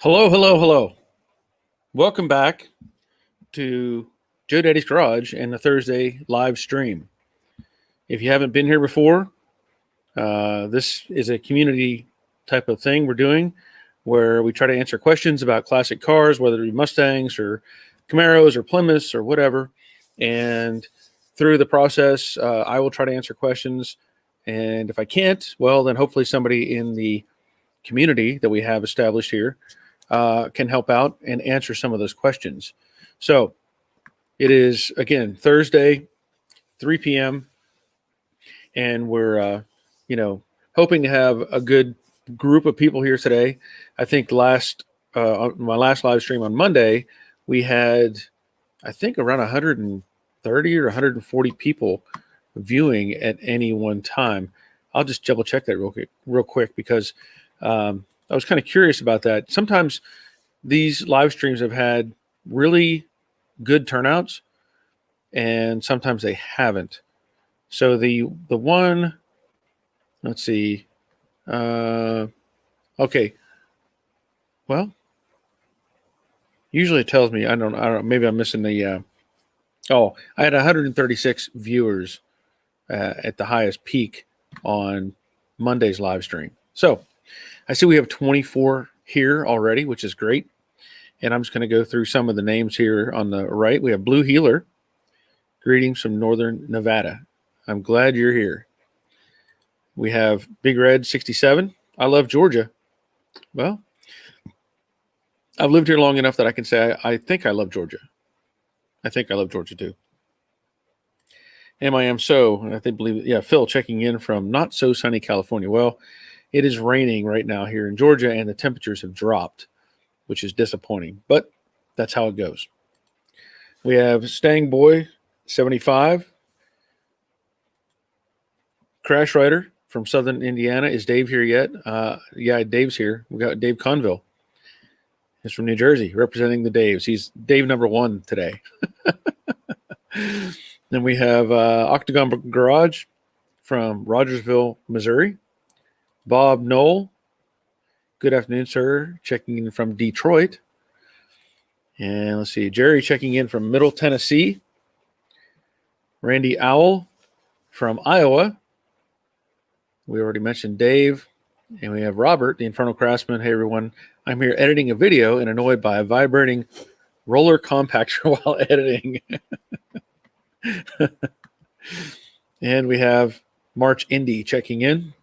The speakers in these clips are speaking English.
Hello, hello, hello. Welcome back to Joe Daddy's Garage and the Thursday live stream. If you haven't been here before, this is a community type of thing we're doing where we try to answer questions about classic cars, whether it be Mustangs or Camaros or Plymouths or whatever. And through the process, I will try to answer questions. And if I can't, well, then hopefully somebody in the community that we have established here can help out and answer some of those questions. So it is, again, Thursday, 3 p.m., and we're, hoping to have a good group of people here today. I think on my last live stream on Monday, we had, I think, around 130 or 140 people viewing at any one time. I'll just double check that real quick because I was kind of curious about that. Sometimes these live streams have had really good turnouts, and sometimes they haven't. So the one, let's see, okay, well, usually it tells me I don't know, maybe I'm missing the. I had 136 viewers at the highest peak on Monday's live stream. So I see we have 24 here already, which is great. And I'm just going to go through some of the names here on the right. We have Blue Healer. Greetings from Northern Nevada. I'm glad you're here. We have Big Red 67. I love Georgia. Well, I've lived here long enough that I can say I think I love Georgia. I think I love Georgia too. And I believe, Phil checking in from not so sunny California. Well, it is raining right now here in Georgia, and the temperatures have dropped, which is disappointing, but that's how it goes. We have Stang Boy 75. Crash Rider from Southern Indiana. Is Dave here yet? Yeah, Dave's here. We got Dave Conville. He's from New Jersey, representing the Daves. He's Dave number 1 today. Then we have Octagon Garage from Rogersville, Missouri. Bob Knoll. Good afternoon, sir. Checking in from Detroit. And let's see, Jerry checking in from Middle Tennessee. Randy Owl from Iowa. We already mentioned Dave. And we have Robert, the Infernal Craftsman. Hey, everyone. I'm here editing a video and annoyed by a vibrating roller compactor while editing. And we have March Indy checking in.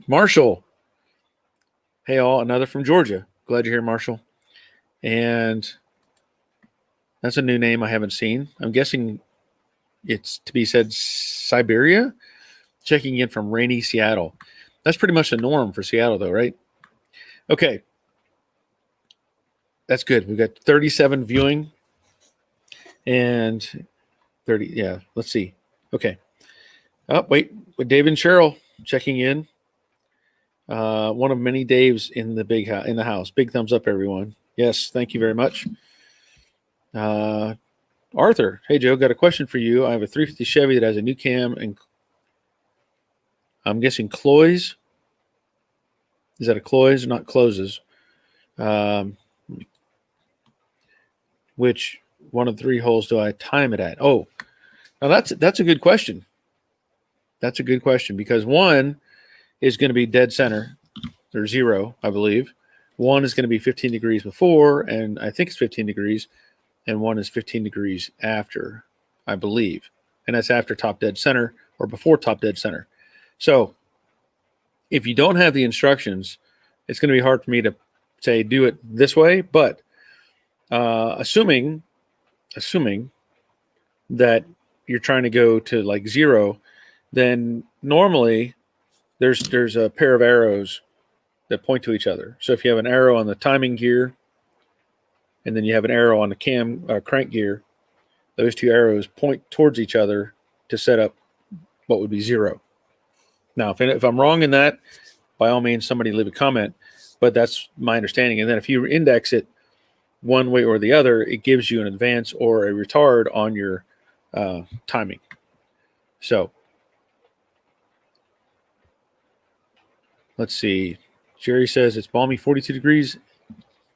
Marshall. Hey, all. Another from Georgia. Glad you're here, Marshall. And that's a new name I haven't seen. I'm guessing it's to be said Siberia. Checking in from rainy Seattle. That's pretty much the norm for Seattle, though, right? Okay. That's good. We've got 37 viewing and 30. Yeah, let's see. Okay. Oh, wait. With Dave and Cheryl checking in. One of many Daves in the house. Big thumbs up, everyone. Yes, thank you very much. Arthur. Hey, Joe, got a question for you. I have a 350 Chevy that has a new cam and I'm guessing cloys. Is that a cloys or not closes? Which one of the 3 holes do I time it at? Oh, now that's a good question. That's a good question because one is going to be dead center or 0, I believe. One is going to be 15 degrees before, and I think it's 15 degrees, and one is 15 degrees after, I believe. And that's after top dead center or before top dead center. So if you don't have the instructions, it's going to be hard for me to say do it this way. But assuming that you're trying to go to like 0, then normally there's a pair of arrows that point to each other. So if you have an arrow on the timing gear and then you have an arrow on the crank gear, those 2 arrows point towards each other to set up what would be 0. Now, if I'm wrong in that, by all means, somebody leave a comment, but that's my understanding. And then if you index it one way or the other, it gives you an advance or a retard on your timing. So let's see. Jerry says it's balmy 42 degrees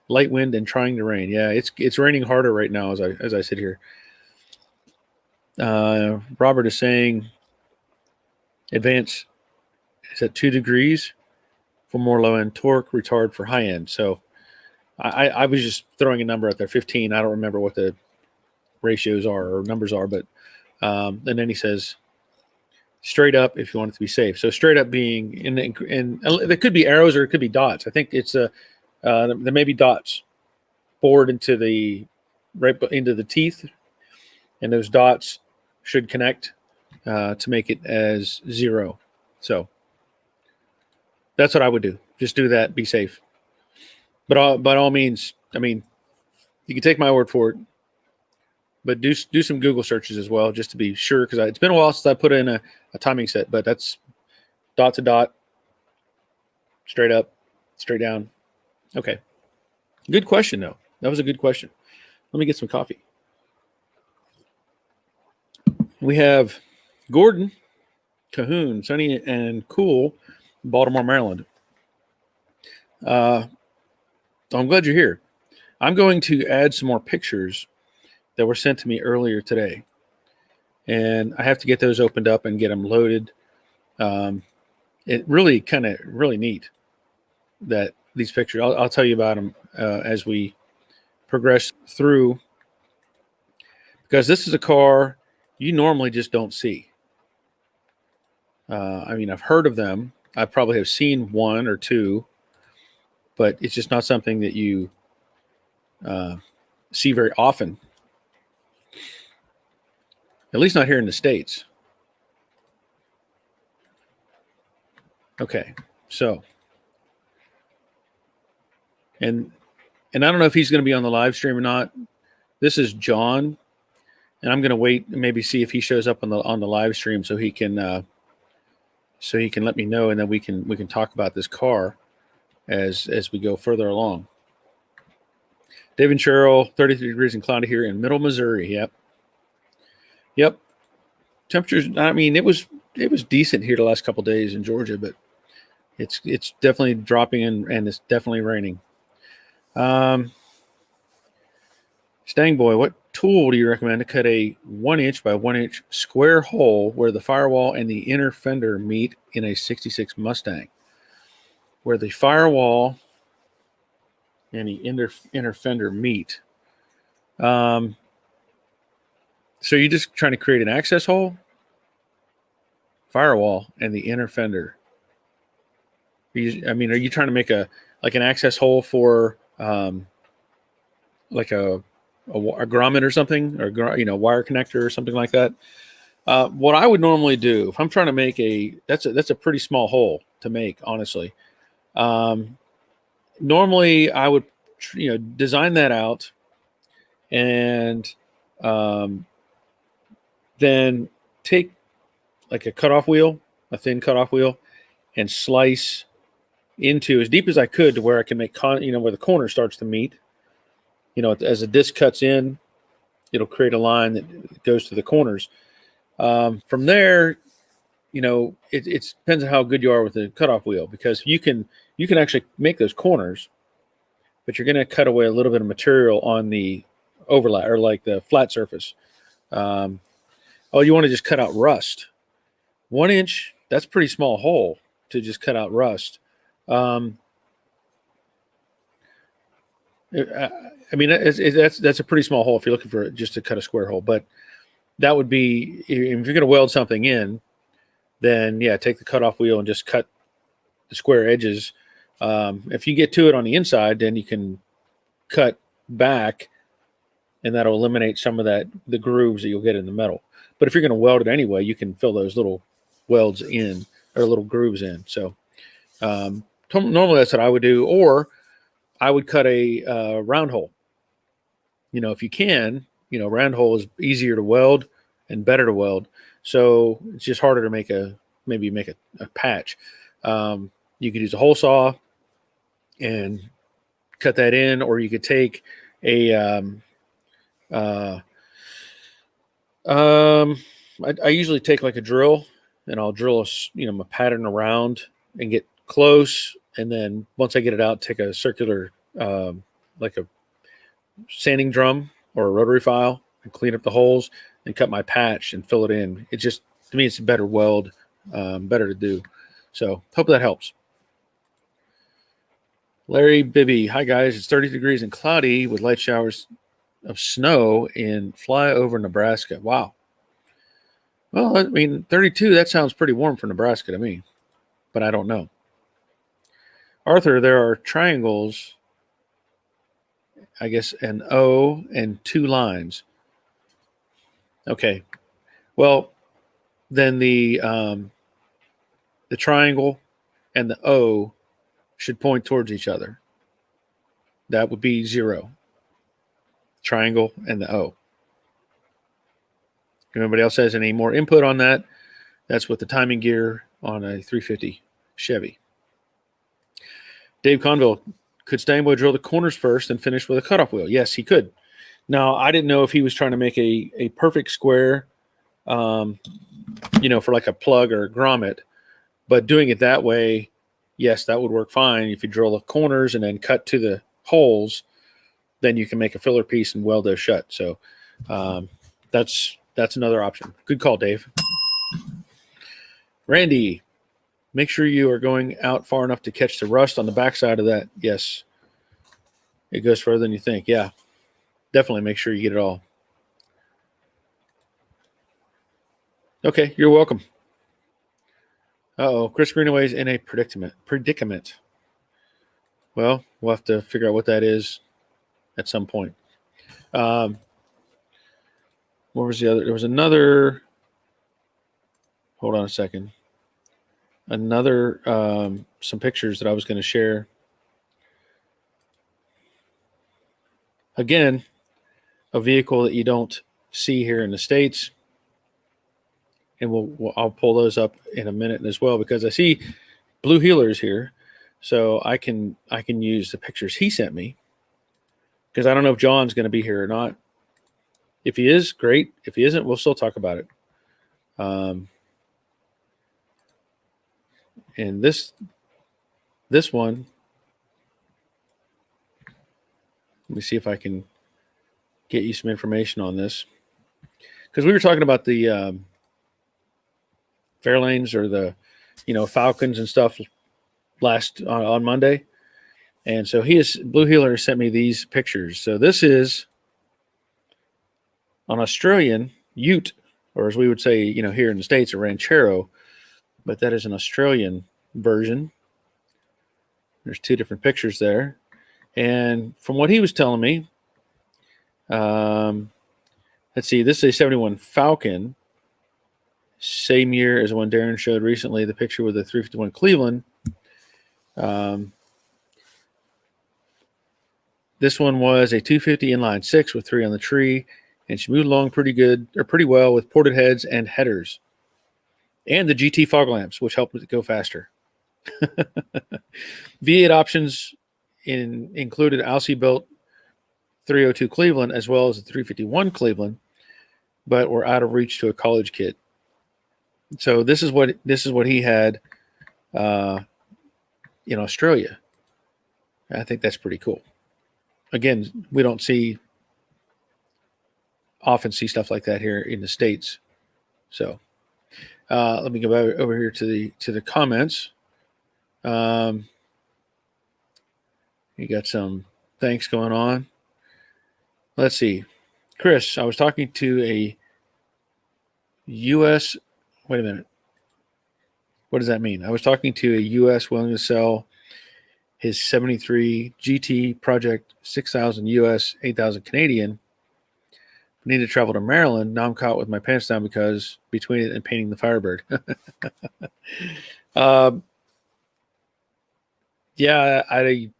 light wind and trying to rain. Yeah, it's raining harder right now as I sit here. Robert is saying advance is at 2 degrees for more low end torque, retard for high end. So I was just throwing a number out there, 15. I don't remember what the ratios are or numbers are, but and then he says straight up if you want it to be safe. So straight up being in there could be arrows or it could be dots. I think it's there may be dots bored into the teeth, and those dots should connect to make it as 0. So that's what I would do. Just do that. Be safe. But by all means, I mean, you can take my word for it, but do some Google searches as well, just to be sure, because it's been a while since I put in a timing set, but that's dot to dot, straight up, straight down. Okay. Good question, though. That was a good question. Let me get some coffee. We have Gordon, Cahoon, sunny and cool, Baltimore, Maryland. I'm glad you're here. I'm going to add some more pictures that were sent to me earlier today, and I have to get those opened up and get them loaded. It really really neat that these pictures. I'll tell you about them as we progress through, because this is a car you normally just don't see. I mean, I've heard of them. I probably have seen one or two, but it's just not something that you see very often, at least not here in the States. Okay, so, and I don't know if he's going to be on the live stream or not. This is John, and I'm going to wait and maybe see if he shows up on the live stream so he can let me know, and then we can talk about this car as we go further along. Dave and Cheryl, 33 degrees and cloudy here in Middle Missouri. Yep. Temperatures. I mean, it was decent here the last couple of days in Georgia, but it's definitely dropping and it's definitely raining. Stang Boy, what tool do you recommend to cut a 1-inch by 1-inch square hole where the firewall and the inner fender meet in a 66 Mustang? Where the firewall and the inner fender meet. So you're just trying to create an access hole, firewall, and the inner fender. Are you trying to make an access hole for like a grommet or something, or wire connector or something like that? What I would normally do if I'm trying to make that's a pretty small hole to make, honestly. Normally I would design that out and then take like a cutoff wheel, a thin cutoff wheel, and slice into as deep as I could to where I can make where the corner starts to meet. As the disc cuts in, it'll create a line that goes to the corners. From there, it depends on how good you are with the cutoff wheel, because you can actually make those corners, but you're going to cut away a little bit of material on the overlap or like the flat surface. You want to just cut out rust. 1 inch, that's a pretty small hole to just cut out rust. That's a pretty small hole if you're looking for just to cut a square hole. But that would be, if you're going to weld something in, then take the cutoff wheel and just cut the square edges. If you get to it on the inside, then you can cut back, and that'll eliminate some of the grooves that you'll get in the metal. But if you're going to weld it anyway, you can fill those little welds in, or little grooves in. So normally that's what I would do, or I would cut a round hole. If you can, round hole is easier to weld and better to weld. So it's just harder to make a patch. You could use a hole saw and cut that in, or you could take I usually take like a drill, and I'll drill a pattern around and get close. And then once I get it out, take a circular like a sanding drum or a rotary file and clean up the holes and cut my patch and fill it in. It just, to me, it's a better weld, better to do. So hope that helps. Larry Bibby, hi guys. It's 30 degrees and cloudy with light showers of snow in flyover Nebraska. Wow. Well, I mean, 32, that sounds pretty warm for Nebraska to me, but I don't know. Arthur, there are triangles, I guess, an O and 2 lines. Okay. Well, then the triangle and the O should point towards each other. That would be 0. Triangle and the O. If anybody else has any more input on that, that's with the timing gear on a 350 Chevy. Dave Conville, could Steinboy drill the corners first and finish with a cutoff wheel? Yes, he could. Now, I didn't know if he was trying to make a perfect square, for like a plug or a grommet, but doing it that way, yes, that would work fine. If you drill the corners and then cut to the holes, then you can make a filler piece and weld those shut. So that's another option. Good call, Dave. Randy, make sure you are going out far enough to catch the rust on the backside of that. Yes, it goes further than you think. Yeah, definitely make sure you get it all. Okay, you're welcome. Uh-oh, Chris Greenaway's in a predicament. Well, we'll have to figure out what that is at some point. What was the other? There was another. Hold on a second. Another, some pictures that I was going to share. Again, a vehicle that you don't see here in the States. And I'll pull those up in a minute as well, because I see Blue Heelers here. So I can use the pictures he sent me, because I don't know if John's going to be here or not. If he is, great. If he isn't, we'll still talk about it. And this one, let me see if I can get you some information on this, because we were talking about the Fairlanes or the Falcons and stuff last on Monday, and so Blue Heeler sent me these pictures. So this is an Australian Ute, or as we would say, here in the States, a Ranchero, but that is an Australian version. There's 2 different pictures there, and from what he was telling me, let's see, this is a 71 Falcon, same year as the one Darren showed recently, the picture with the 351 Cleveland. This one was a 250 inline 6 with 3 on the tree, and she moved along pretty well with ported heads and headers, and the GT fog lamps, which helped it go faster. V8 options included Alcee built 302 Cleveland as well as the 351 Cleveland, but were out of reach to a college kid. So this is what he had in Australia. I think that's pretty cool. Again, we don't often see stuff like that here in the States. So let me go over here to the comments. You got some thanks going on. Let's see. Chris, I was talking to a U.S. Wait a minute. What does that mean? I was talking to a U.S. willing to sell his 73 GT Project 6,000 U.S., 8,000 Canadian. Need to travel to Maryland. Now I'm caught with my pants down because between it and painting the Firebird. Yeah, I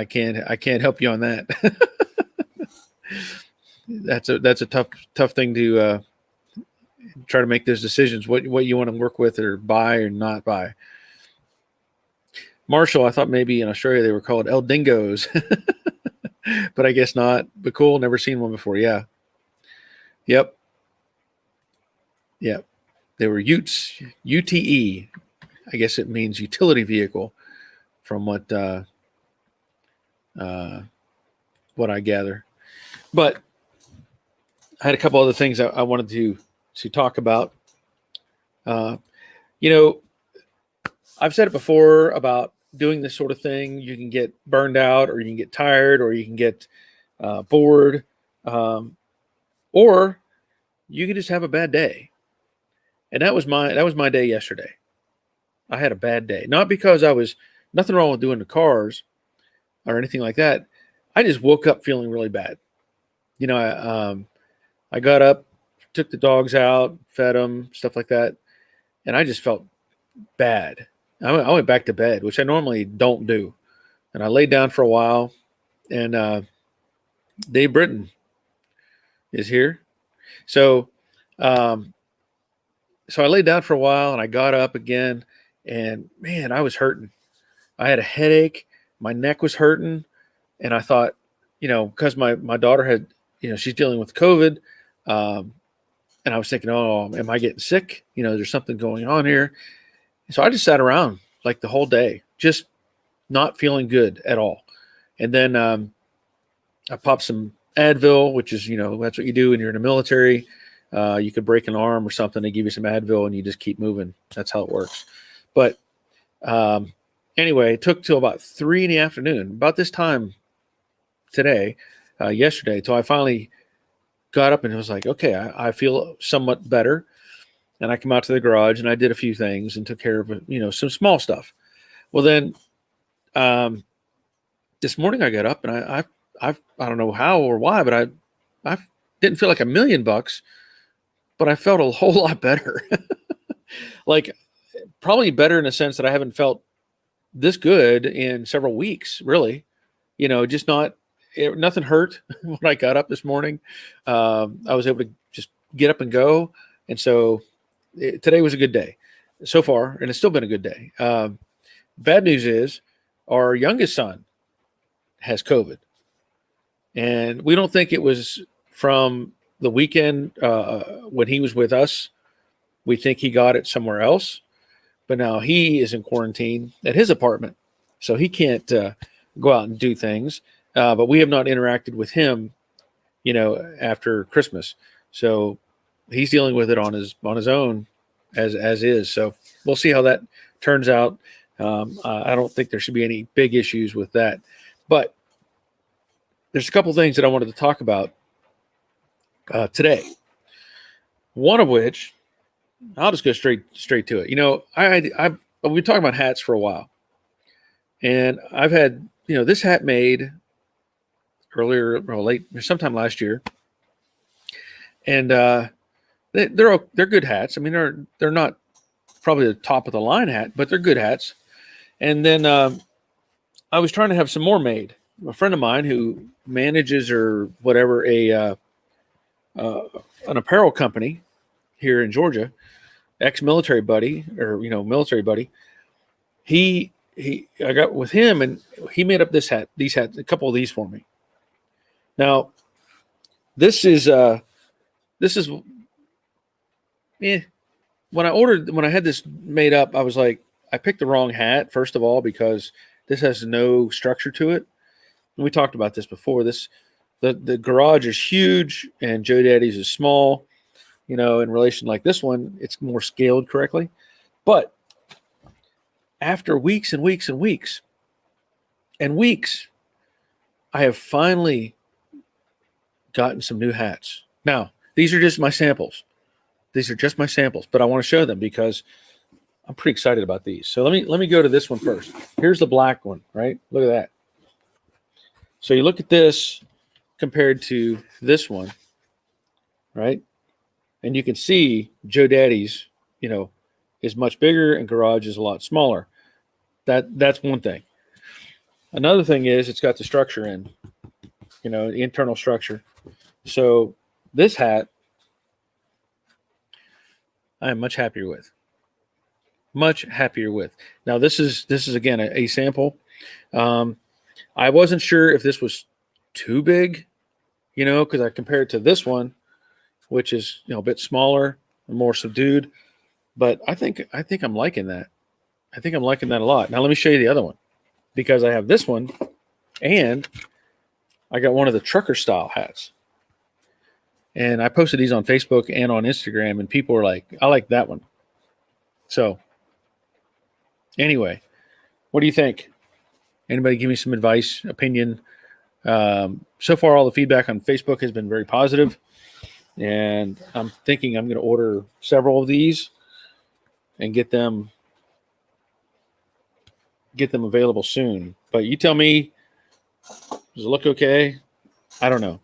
can't help you on that. That's a tough thing to try to make those decisions. What you want to work with or buy or not buy. Marshall, I thought maybe in Australia they were called El Dingoes, but I guess not. But cool, never seen one before. Yeah. Yep. They were Utes, UTE. I guess it means utility vehicle, from what what I gather. But I had a couple other things I wanted to talk about. Uh, you know, I've said it before about doing this sort of thing. You can get burned out, or you can get tired, or you can get bored, um, or you can just have a bad day. And that was my day yesterday. I had a bad day, not because I was nothing wrong with doing the cars or anything like that. I just woke up feeling really bad. I got up, took the dogs out, fed them, stuff like that, and I just felt bad. I went back to bed, which I normally don't do, and I laid down for a while. And Dave Britton is here, so um, so I laid down for a while, and I got up again, and man, I was hurting. I had a headache, my neck was hurting, and I thought, because my daughter had, she's dealing with COVID. Um, and I was thinking, oh, am I getting sick? There's something going on here. So I just sat around like the whole day, just not feeling good at all. And then I popped some Advil, which is, that's what you do when you're in the military. You could break an arm or something. They give you some Advil and you just keep moving. That's how it works. But anyway, it took till about 3 p.m, about this time today, yesterday, till I finally got up and was like, okay, I feel somewhat better. And I come out to the garage and I did a few things and took care of, some small stuff. Well, then this morning I got up and I don't know how or why, but I didn't feel like $1,000,000, but I felt a whole lot better. Like probably better in a sense that I haven't felt this good in several weeks, really. Just nothing hurt when I got up this morning. I was able to just get up and go. And so today was a good day so far, and it's still been a good day. Bad news is our youngest son has COVID, and we don't think it was from the weekend when he was with us. We think he got it somewhere else, but now he is in quarantine at his apartment, so he can't go out and do things. But we have not interacted with him, after Christmas. So he's dealing with it on his own as is. So we'll see how that turns out. I don't think there should be any big issues with that. But there's a couple things that I wanted to talk about today. One of which, I'll just go straight to it. I've been talking about hats for a while, and I've had this hat made earlier or late or sometime last year, and they're good hats. I mean, they're not probably the top of the line hat, but they're good hats. And then I was trying to have some more made. A friend of mine who manages or whatever an apparel company here in Georgia, ex-military buddy or military buddy, I got with him and he made up these hats, a couple of these for me. Now, this is when I had this made up, I was like, I picked the wrong hat, first of all, because this has no structure to it. And we talked about this before. The garage is huge and Joe Daddy's is small, in relation like this one, it's more scaled correctly. But after weeks and weeks and weeks and weeks, I have finally gotten some new hats. Now, these are just my samples. But I want to show them because I'm pretty excited about these. So let me go to this one first. Here's the black one, right? Look at that. So you look at this compared to this one, right? And you can see Joe Daddy's, is much bigger and garage is a lot smaller. That's one thing. Another thing is it's got the structure in, the internal structure. So this hat, I am much happier with. Now this is again a sample. I wasn't sure if this was too big, because I compared it to this one, which is a bit smaller and more subdued. But I think I'm liking that. I think I'm liking that a lot. Now let me show you the other one, because I have this one, And I got one of the trucker style hats. And I posted these on Facebook and on Instagram, and people were like, I like that one. So, anyway, what do you think? Anybody give me some advice, opinion? So far, all the feedback on Facebook has been very positive, and I'm thinking I'm going to order several of these and get them available soon. But you tell me, does it look okay? I don't know.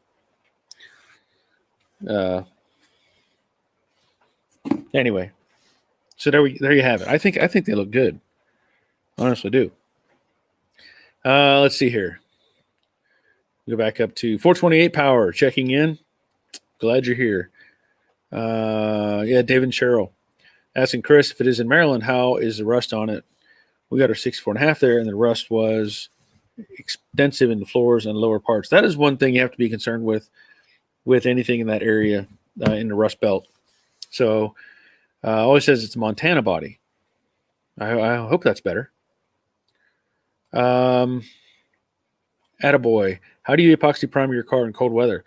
Anyway, so there you have it. I think they look good. Honestly, do. Let's see here. Go back up to 428 power. Checking in. Glad you're here. Yeah, David and Cheryl asking Chris if it is in Maryland. How is the rust on it? We got our 64.5 there, and the rust was extensive in the floors and lower parts. That is one thing you have to be concerned with anything in that area in the Rust Belt. So always says it's a Montana body. I hope that's better. Attaboy. How do you epoxy primer your car in cold weather?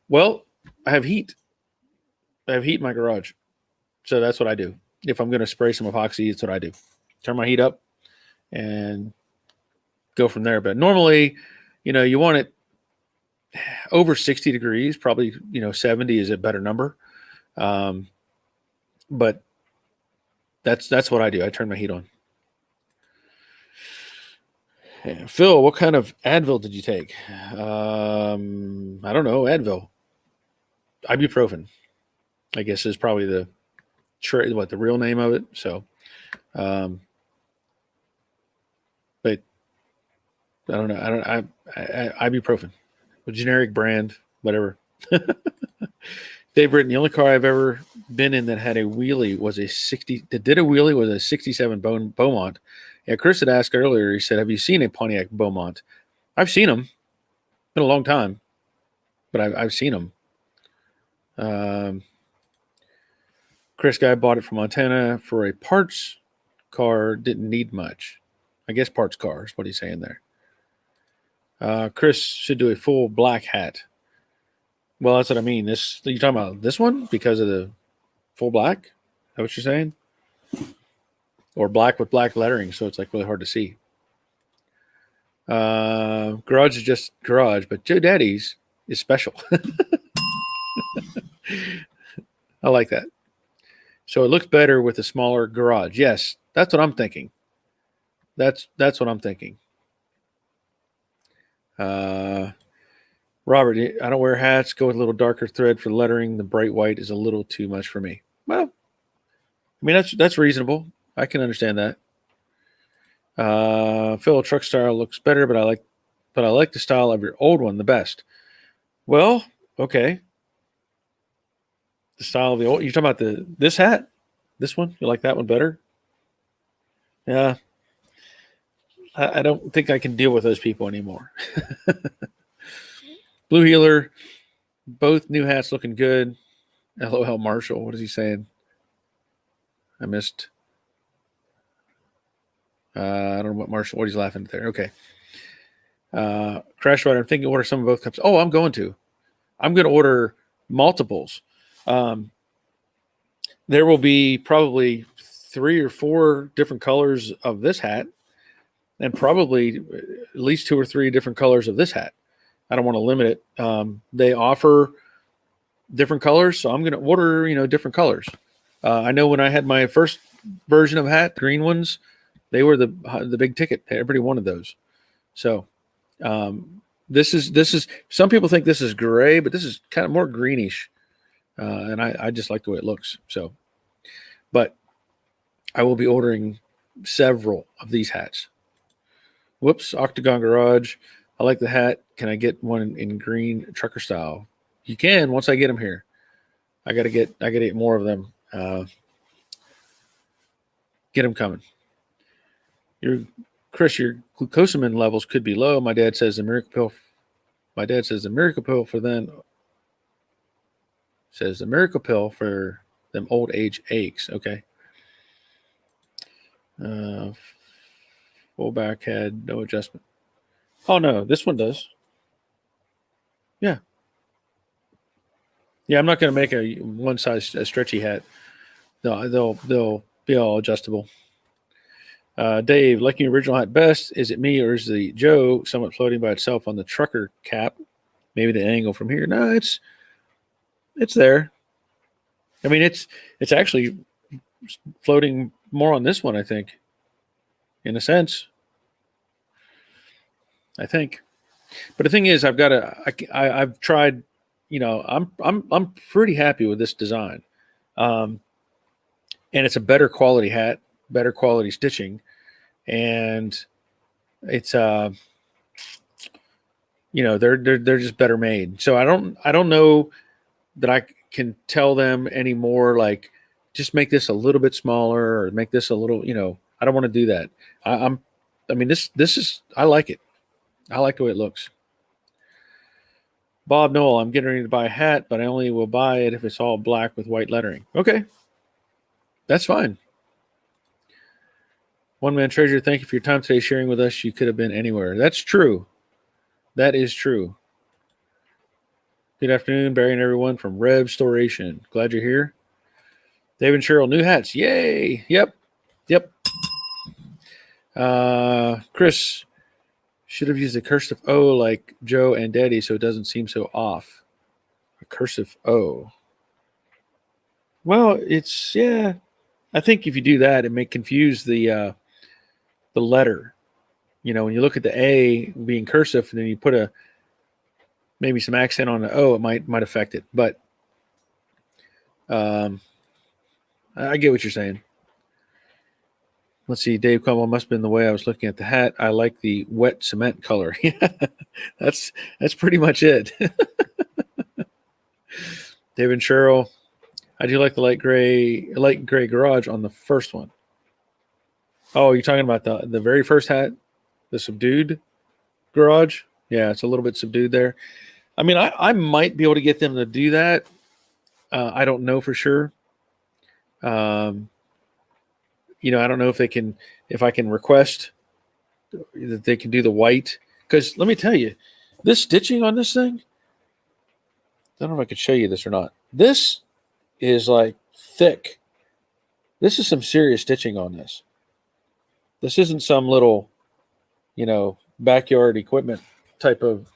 Well, I have heat. I have heat in my garage. So that's what I do. If I'm going to spray some epoxy, it's what I do. Turn my heat up and go from there. But normally, you want it over 60 degrees, probably, 70 is a better number. But that's what I do. I turn my heat on. Yeah. Phil, what kind of Advil did you take? I don't know. Advil. Ibuprofen, I guess, is probably the real name of it. So, but I don't know. Ibuprofen, a generic brand, whatever. Dave Britton, the only car I've ever been in that had a wheelie was a 67 Beaumont. Yeah, Chris had asked earlier, he said, have you seen a Pontiac Beaumont? I've seen them. Been a long time, but I've seen them. Chris guy bought it from Montana for a parts car, didn't need much. I guess parts car is what he's saying there. Chris should do a full black hat. Well, that's what I mean. You're talking about this one because of the full black? Is that what you're saying? Or black with black lettering, so it's like really hard to see. Garage is just garage, but Joe Daddy's is special. I like that. So it looks better with a smaller garage. Yes, that's what I'm thinking. That's what I'm thinking. Robert, I don't wear hats. Go with a little darker thread for lettering. The bright white is a little too much for me. Well, I mean that's reasonable. I can understand that. Phil, truck style looks better, but I like the style of your old one the best. Well, okay. The style of the old. You're talking about this hat, this one. You like that one better? Yeah. I don't think I can deal with those people anymore. Blue Healer, both new hats looking good. LOL Marshall, what is he saying? I missed. I don't know what he's laughing at there. Okay. Crash Rider, I'm thinking order some of both cups. Oh, I'm going to order multiples. There will be probably 3 or 4 different colors of this hat, and probably at least 2 or 3 different colors of this hat. I don't want to limit it. They offer different colors, so I'm going to order, different colors. I know when I had my first version of hat, green ones, they were the big ticket. Everybody wanted those. So this is some people think this is gray, but this is kind of more greenish, and I just like the way it looks. So, but I will be ordering several of these hats. Whoops, Octagon Garage. I like the hat. Can I get one in green trucker style? You can once I get them here. I gotta get more of them. Get them coming. Chris, your glucosamine levels could be low. My dad says the miracle pill. My dad says the miracle pill for them. Says the miracle pill for them old age aches. Okay. Full back head, no adjustment. Oh no, this one does. Yeah. Yeah, I'm not going to make a one size stretchy hat. They'll be all adjustable. Dave, liking the original hat best. Is it me or is the Joe somewhat floating by itself on the trucker cap? Maybe the angle from here. No, it's there. I mean, it's actually floating more on this one, I think, in a sense. I think. But the thing is, I've tried. I'm pretty happy with this design, um, and it's a better quality hat, better quality stitching, and it's they're just better made. So I don't know that I can tell them anymore. Like, just make this a little bit smaller or make this a little. I don't want to do that. I mean, this is. I like it. I like the way it looks. Bob Noel, I'm getting ready to buy a hat, but I only will buy it if it's all black with white lettering. Okay, that's fine. One Man Treasure, thank you for your time today sharing with us. You could have been anywhere. That's true. That is true. Good afternoon, Barry and everyone from Revstoration. Glad you're here. Dave and Cheryl, new hats. Yay. Yep. Chris, should have used a cursive O like Joe and Daddy so it doesn't seem so off. A cursive O. Well, yeah. I think if you do that, it may confuse the letter. When you look at the A being cursive and then you put maybe some accent on the O, it might affect it. But I get what you're saying. Let's see, Dave Como must have been the way I was looking at the hat. I like the wet cement color. that's pretty much it. Dave and Cheryl, I do like the light gray garage on the first one. Oh, you're talking about the very first hat, the subdued garage? Yeah, it's a little bit subdued there. I mean, I might be able to get them to do that. I don't know for sure. I don't know if I can request that they can do the white. Because let me tell you, this stitching on this thing, I don't know if I could show you this or not. This is like thick. This is some serious stitching on this. This isn't some little, backyard equipment type of,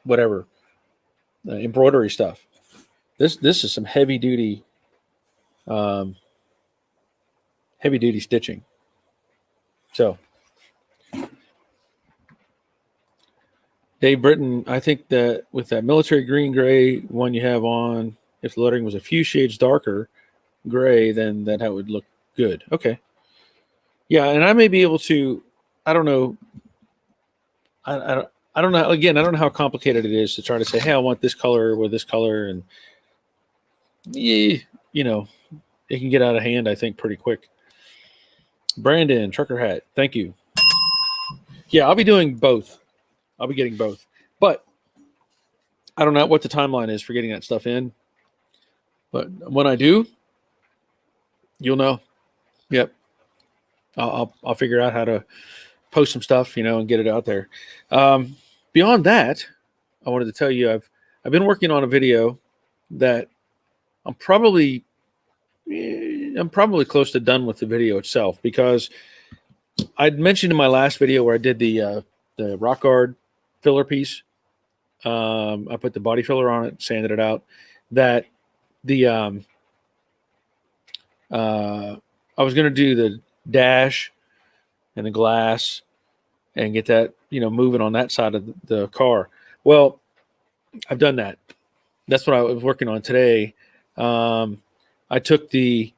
whatever, embroidery stuff. This is some heavy duty stitching. So, Dave Britton, I think that with that military green gray one you have on, if the lettering was a few shades darker gray, then that would look good. Okay. Yeah, and I may be able to. I don't know. I don't know. Again, I don't know how complicated it is to try to say, hey, I want this color with this color, and it can get out of hand, I think, pretty quick. Brandon, trucker hat. Thank you. Yeah, I'll be doing both. I'll be getting both. But I don't know what the timeline is for getting that stuff in. But when I do, you'll know. Yep. I'll figure out how to post some stuff, and get it out there. Beyond that, I wanted to tell you I've been working on a video that I'm probably close to done with the video itself, because I'd mentioned in my last video where I did the rock guard filler piece. I put the body filler on it, sanded it out. That the I was going to do the dash and the glass and get that moving on that side of the car. Well, I've done that. That's what I was working on today. I took the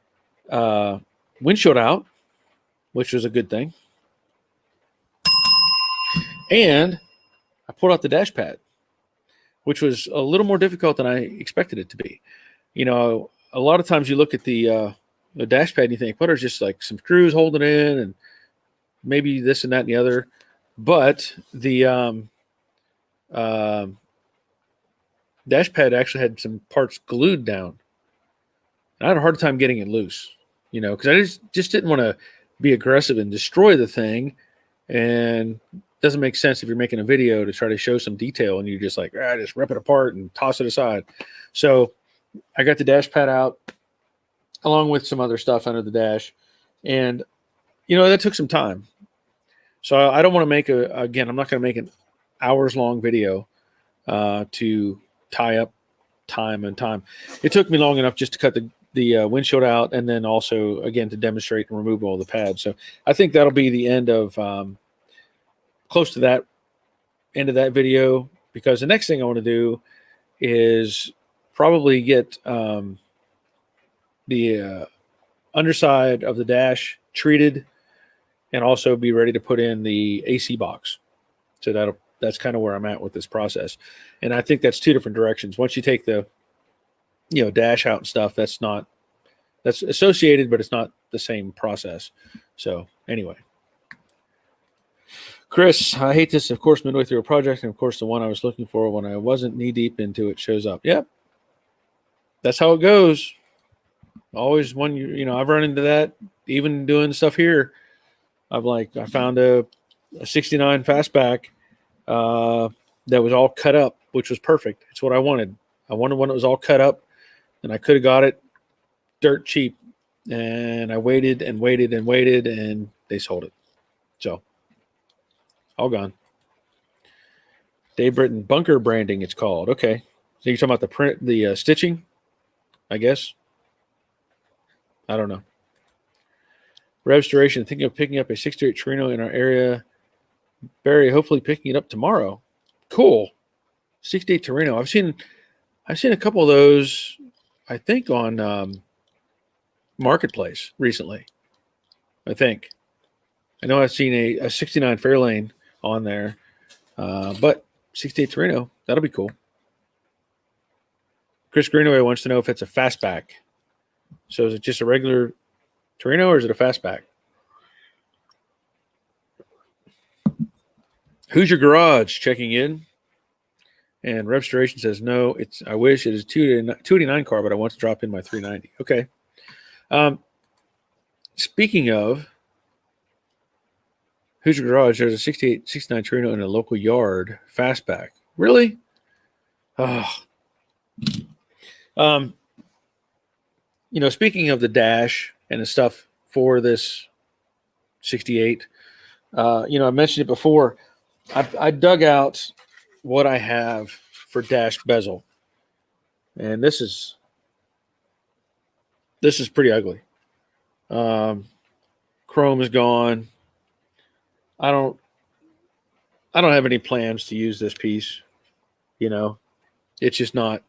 windshield out, which was a good thing. And I pulled out the dash pad, which was a little more difficult than I expected it to be. A lot of times you look at the dash pad and you think, what are just like some screws holding in and maybe this and that and the other. But the dash pad actually had some parts glued down. And I had a hard time getting it loose, because I just didn't want to be aggressive and destroy the thing. and it doesn't make sense if you're making a video to try to show some detail and you just like, just rip it apart and toss it aside. So I got the dash pad out along with some other stuff under the dash, and that took some time. So I don't want to make again, I'm not going to make an hours long video to tie up time and time. It took me long enough just to cut the windshield out, and then also again to demonstrate and remove all the pads. So I think that'll be the end of close to that end of that video, because the next thing I want to do is probably get the underside of the dash treated, and also be ready to put in the AC box. So that's kind of where I'm at with this process. And I think that's two different directions. Once you take the dash out and stuff, that's associated, but it's not the same process. So anyway, Chris, I hate this. Of course, midway through a project, and of course, the one I was looking for when I wasn't knee deep into it shows up. Yep, that's how it goes. Always when I've run into that, even doing stuff here. I found a 69 fastback that was all cut up, which was perfect. It's what I wanted. I wanted one that was all cut up, and I could have got it dirt cheap. And I waited and waited and waited, and they sold it. So, all gone. Dave Britton, bunker branding, it's called. Okay. So you're talking about the stitching, I guess? I don't know. Restoration, thinking of picking up a 68 Torino in our area. Barry, hopefully picking it up tomorrow. Cool. 68 Torino. I've seen a couple of those, I think, on Marketplace recently. I think. I know I've seen a 69 Fairlane on there. But 68 Torino, that'll be cool. Chris Greenaway wants to know if it's a fastback. So is it just a regular Torino, or is it a fastback? Who's your garage checking in? And Restoration says, no, I wish it is 289 car, but I want to drop in my 390. Okay. Speaking of Who's your garage, there's a 68, 69 Torino in a local yard fastback. Really? Oh. Speaking of the dash and the stuff for this 68, I mentioned it before. I dug out what I have for dash bezel, and this is pretty ugly. Chrome is gone. I don't have any plans to use this piece. It's just not.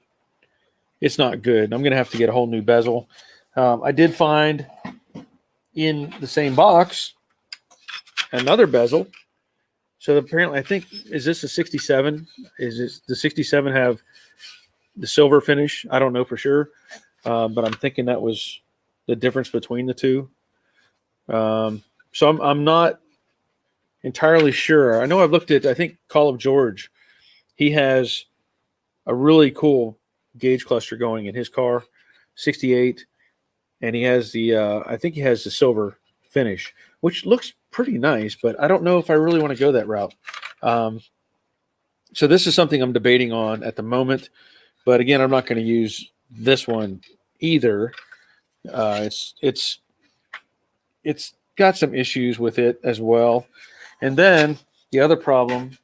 It's not good. I'm going to have to get a whole new bezel. I did find in the same box another bezel. So apparently, I think, is this a 67? Does the 67 have the silver finish? I don't know for sure, but I'm thinking that was the difference between the two. So I'm not entirely sure. I know I've looked at, I think, Call of George. He has a really cool gauge cluster going in his car, 68, and he has I think he has the silver finish, which looks pretty nice, but I don't know if I really want to go that route. So this is something I'm debating on at the moment, but again, I'm not going to use this one either. It's got some issues with it as well. And then the other problem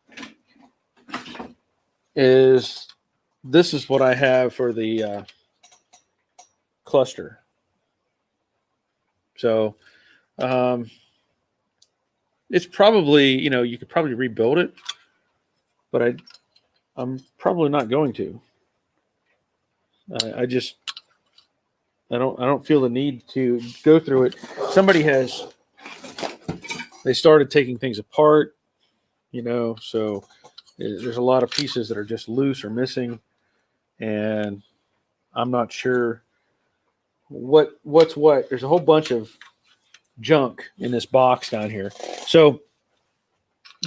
is this is what I have for the cluster. So it's probably, you could probably rebuild it, but I'm probably not going to. I don't feel the need to go through it. They started taking things apart, so there's a lot of pieces that are just loose or missing, and I'm not sure what's what. There's a whole bunch of junk in this box down here. So,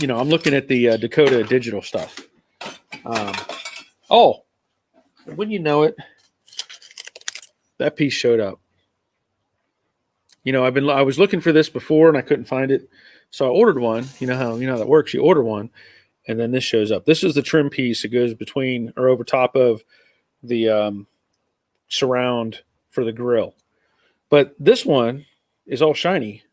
I'm looking at the Dakota digital stuff. When you know it, that piece showed up. I was looking for this before and I couldn't find it. So I ordered one. You know how that works. You order one, and then this shows up. This is the trim piece that goes between or over top of the surround for the grill. But this one is all shiny.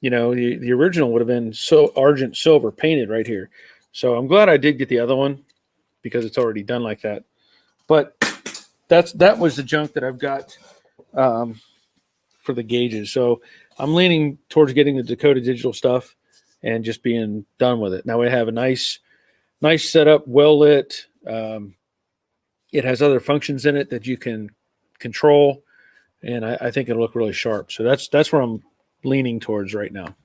The original would have been so argent silver painted right here. So I'm glad I did get the other one because it's already done like that. But that was the junk that I've got for the gauges. So I'm leaning towards getting the Dakota Digital stuff and just being done with it. Now we have a nice setup, well lit. It has other functions in it that you can control, and I think it'll look really sharp. So that's where I'm leaning towards right now.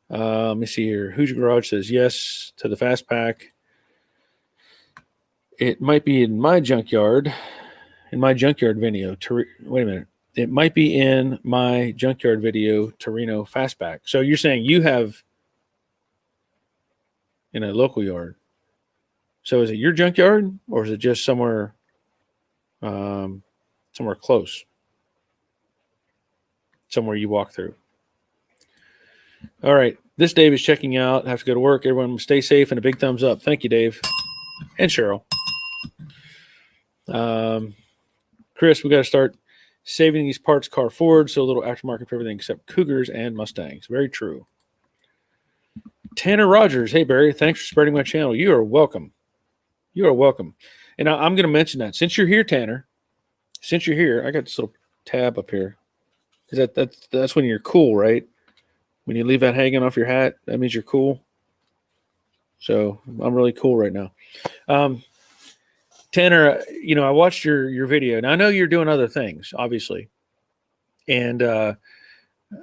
Let me see here. Hoosier Garage says yes to the fast pack. It might be in my junkyard video. Wait a minute. It might be in my junkyard video Torino fastback. So you're saying you have in a local yard. So is it your junkyard or is it just somewhere close? Somewhere you walk through. All right. This Dave is checking out. I have to go to work. Everyone stay safe and a big thumbs up. Thank you, Dave. And Cheryl. Chris, we got to start saving these parts car forward, so a little aftermarket for everything except Cougars and Mustangs. Very true. Tanner Rogers. Hey, Barry. Thanks for spreading my channel. You are welcome. You are welcome. And I'm going to mention that. Since you're here, Tanner, I got this little tab up here. That's when you're cool, right? When you leave that hanging off your hat, that means you're cool. So I'm really cool right now. Tanner, I watched your video. Now I know you're doing other things, obviously. And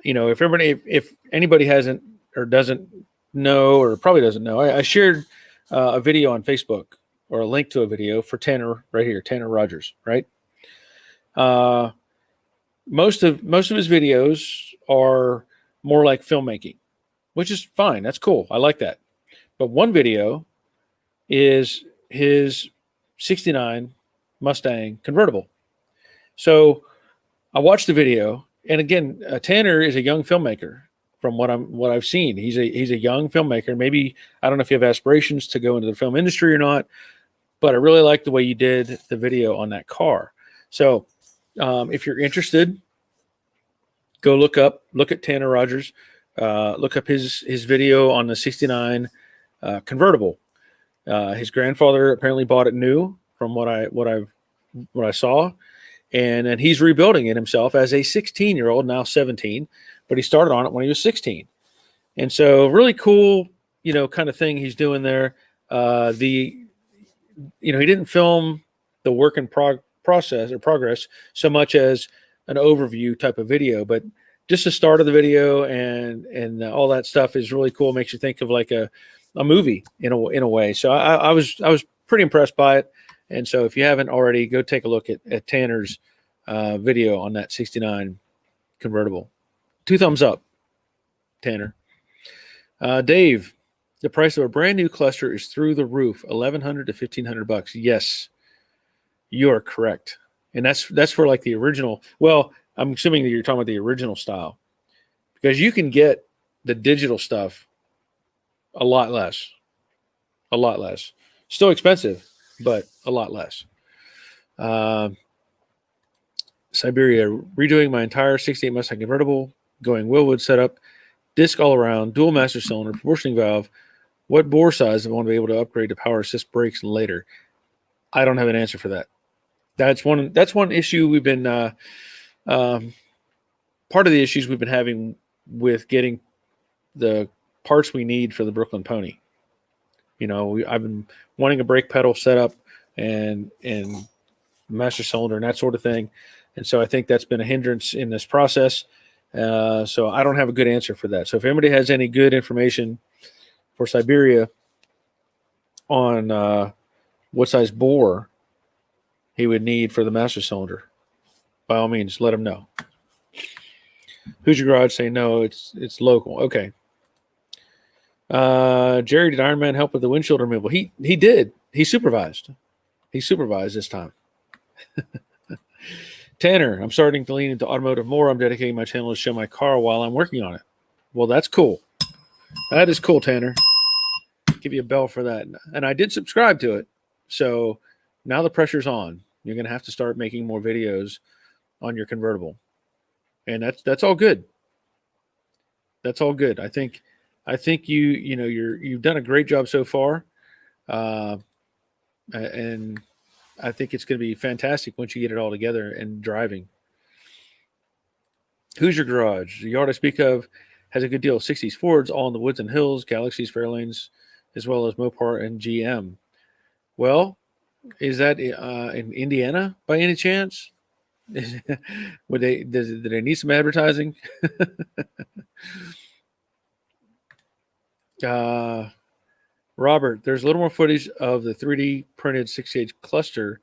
if anybody hasn't or doesn't know or probably doesn't know, I shared a video on Facebook or a link to a video for Tanner right here, Tanner Rogers, right? Most of his videos are more like filmmaking, which is fine. That's cool. I like that. But one video is his 69 Mustang convertible. So I watched the video, and again, Tanner is a young filmmaker. From what I've seen, he's a young filmmaker. Maybe I don't know if you have aspirations to go into the film industry or not, but I really like the way you did the video on that car. So if you're interested, go look at Tanner Rogers, look up his video on the 69 convertible. His grandfather apparently bought it new, from what I saw, and then he's rebuilding it himself as a 16-year-old, now 17, but he started on it when he was 16, and so really cool, kind of thing he's doing there. He didn't film the work in progress so much as an overview type of video, but just the start of the video and all that stuff is really cool. Makes you think of like a movie in a way. So I was pretty impressed by it. And so if you haven't already, go take a look at Tanner's video on that 69 convertible. 2 thumbs up, Tanner. Dave, the price of a brand new cluster is through the roof, $1,100 to $1,500. Yes, you are correct. And that's for like the original. Well, I'm assuming that you're talking about the original style, because you can get the digital stuff a lot less. Still expensive, but a lot less. Siberia, redoing my entire 68 Mustang convertible, going Willwood setup, disc all around, dual master cylinder, proportioning valve. What bore size do I want to be able to upgrade to power assist brakes later? I don't have an answer for that. That's one issue we've been part of the issues we've been having with getting the parts we need for the Brooklyn Pony. I've been wanting a brake pedal set up and master cylinder and that sort of thing. And so I think that's been a hindrance in this process. So I don't have a good answer for that. So if anybody has any good information for Siberia on what size bore he would need for the master cylinder, by all means, let him know. Who's your garage? Say no, it's local. Okay. Jerry, did Iron Man help with the windshield removal? He did. He supervised. This time. Tanner, I'm starting to lean into automotive more. I'm dedicating my channel to show my car while I'm working on it. Well, that's cool. That is cool, Tanner. Give you a bell for that. And I did subscribe to it. So now the pressure's on. You're going to have to start making more videos on your convertible. And that's all good. That's all good. I think you've done a great job so far. And I think it's going to be fantastic once you get it all together and driving. Hoosier Garage, the yard I speak of, has a good deal of 60s Fords, all in the woods and hills, Galaxies, Fairlanes, as well as Mopar and GM. Well, is that in Indiana by any chance? Do they need some advertising? Robert, there's a little more footage of the 3D printed 6-gauge cluster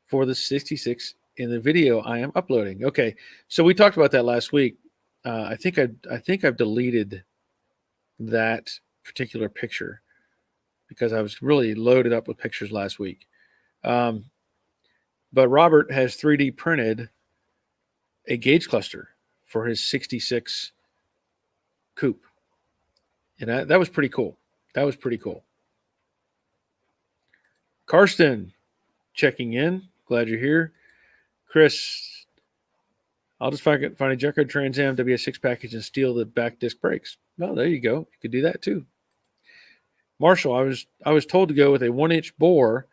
for the 66 in the video I am uploading. Okay, so we talked about that last week. I think I've deleted that particular picture because I was really loaded up with pictures last week. But Robert has 3D printed a gauge cluster for his 66 coupe, and that was pretty cool. That was pretty cool. Karsten checking in. Glad you're here. Chris, I'll just find a Jacko Trans Am WS6 package and steal the back disc brakes. Well, there you go. You could do that too. Marshall, I was told to go with a 1-inch bore,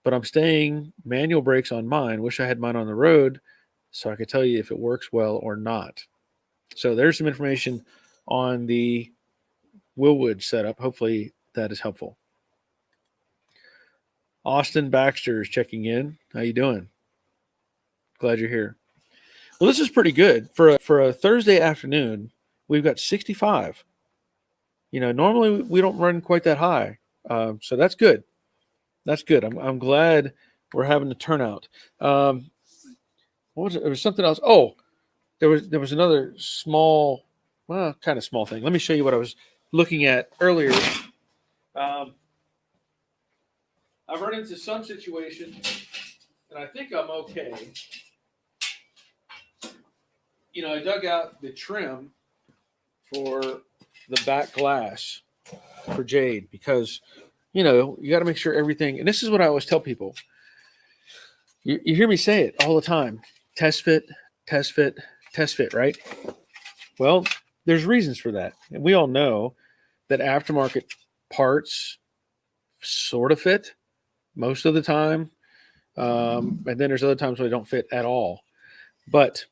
but I'm staying manual brakes on mine. Wish I had mine on the road so I could tell you if it works well or not. So there's some information on the Willwood setup. Hopefully that is helpful. Austin Baxter is checking in. How you doing? Glad you're here. Well, this is pretty good for a Thursday afternoon. We've got 65. Normally we don't run quite that high, so that's good. That's good. I'm glad we're having the turnout. What was it? There was something else. Oh, there was another small, kind of small thing. Let me show you what I was looking at earlier. I've run into some situation, and I think I'm okay. I dug out the trim for the back glass for Jade because, you got to make sure everything, and this is what I always tell people. You hear me say it all the time. Test fit, test fit, test fit, right? Well, there's reasons for that. And we all know that aftermarket parts sort of fit most of the time. And then there's other times where they don't fit at all. But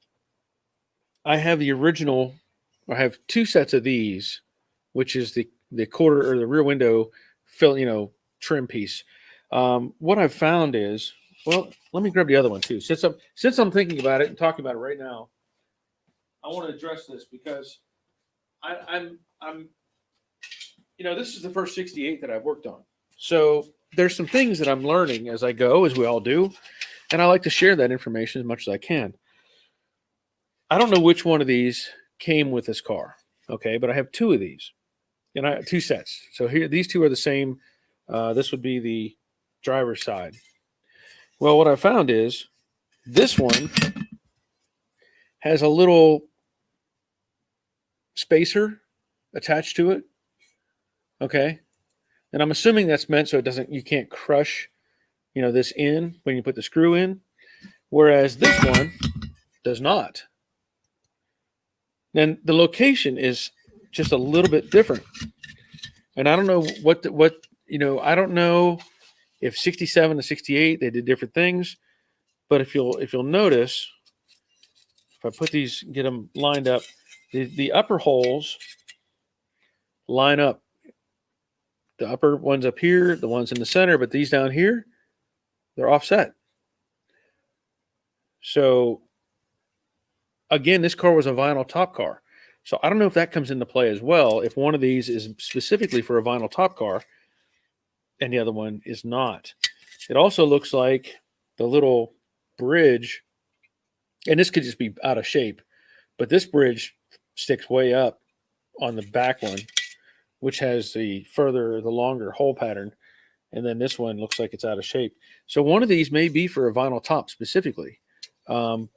I have the original, I have two sets of these, which is the quarter or the rear window trim piece. What I've found is, well, let me grab the other one too. Since I'm thinking about it and talking about it right now, I want to address this because I'm this is the first 68 that I've worked on. So there's some things that I'm learning as I go, as we all do, and I like to share that information as much as I can. I don't know which one of these came with this car, okay, but I have two of these, and I have two sets. So here, these two are the same. This would be the driver's side. Well, what I found is this one has a little spacer attached to it, okay, and I'm assuming that's meant so you can't crush, this in when you put the screw in, whereas this one does not. Then the location is just a little bit different, and I don't know I don't know if 67 to 68 they did different things, but if you'll notice, if I put these, get them lined up, the upper holes line up. The upper ones up here, the ones in the center, but these down here, they're offset. So again, this car was a vinyl top car. So I don't know if that comes into play as well, if one of these is specifically for a vinyl top car and the other one is not. It also looks like the little bridge, and this could just be out of shape, but this bridge sticks way up on the back one, which has the longer hole pattern. And then this one looks like it's out of shape. So one of these may be for a vinyl top specifically. But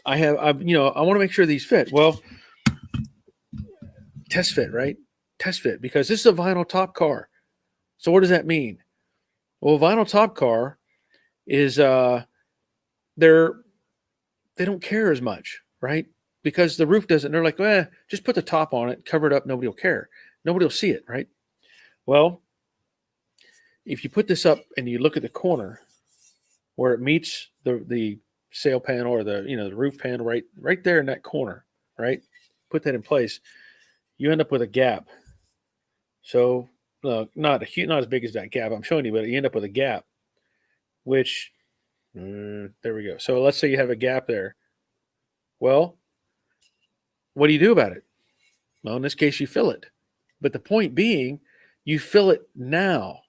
I want to make sure these fit. Well, test fit, right? Test fit, because this is a vinyl top car. So what does that mean? Well, a vinyl top car is they're they don't care as much, right? Because the roof doesn't. They're like, just put the top on it, cover it up. Nobody will care. Nobody will see it, right? Well, if you put this up and you look at the corner where it meets the sail panel, or the roof panel, right there in that corner, right? Put that in place. You end up with a gap. So not as big as that gap I'm showing you, but you end up with a gap, which there we go. So let's say you have a gap there. Well, what do you do about it? Well, in this case, you fill it. But the point being, you fill it now.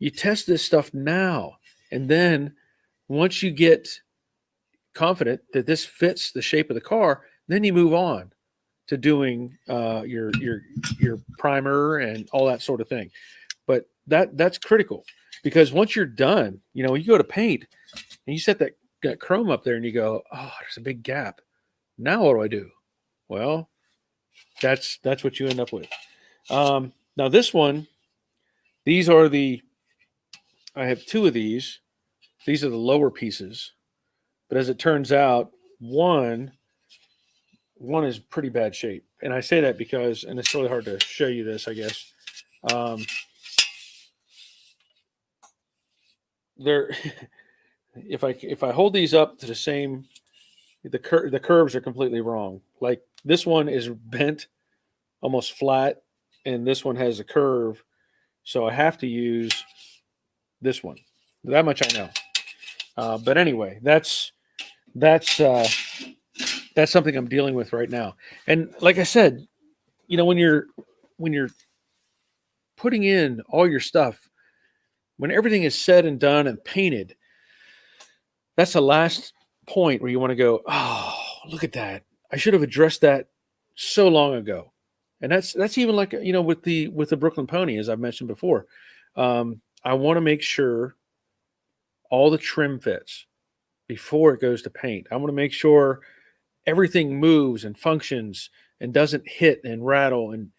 You test this stuff now. And then once you get confident that this fits the shape of the car, then you move on to doing your primer and all that sort of thing. But that's critical, because once you're done, you go to paint and you set that chrome up there and you go, oh, there's a big gap. Now what do I do? Well, that's what you end up with. Now this one, I have two of these. These are the lower pieces, but as it turns out, one is pretty bad shape. And I say that because, and it's really hard to show you this, I guess. There, if I hold these up to the same, the curves are completely wrong. Like this one is bent almost flat, and this one has a curve, so I have to use this one. That much I know. But anyway, that's something I'm dealing with right now. And like I said, when you're putting in all your stuff, when everything is said and done and painted, that's the last point where you want to go, oh, look at that. I should have addressed that so long ago. And that's even like, with the Brooklyn Pony, as I've mentioned before. I want to make sure all the trim fits before it goes to paint. I want to make sure everything moves and functions and doesn't hit and rattle, and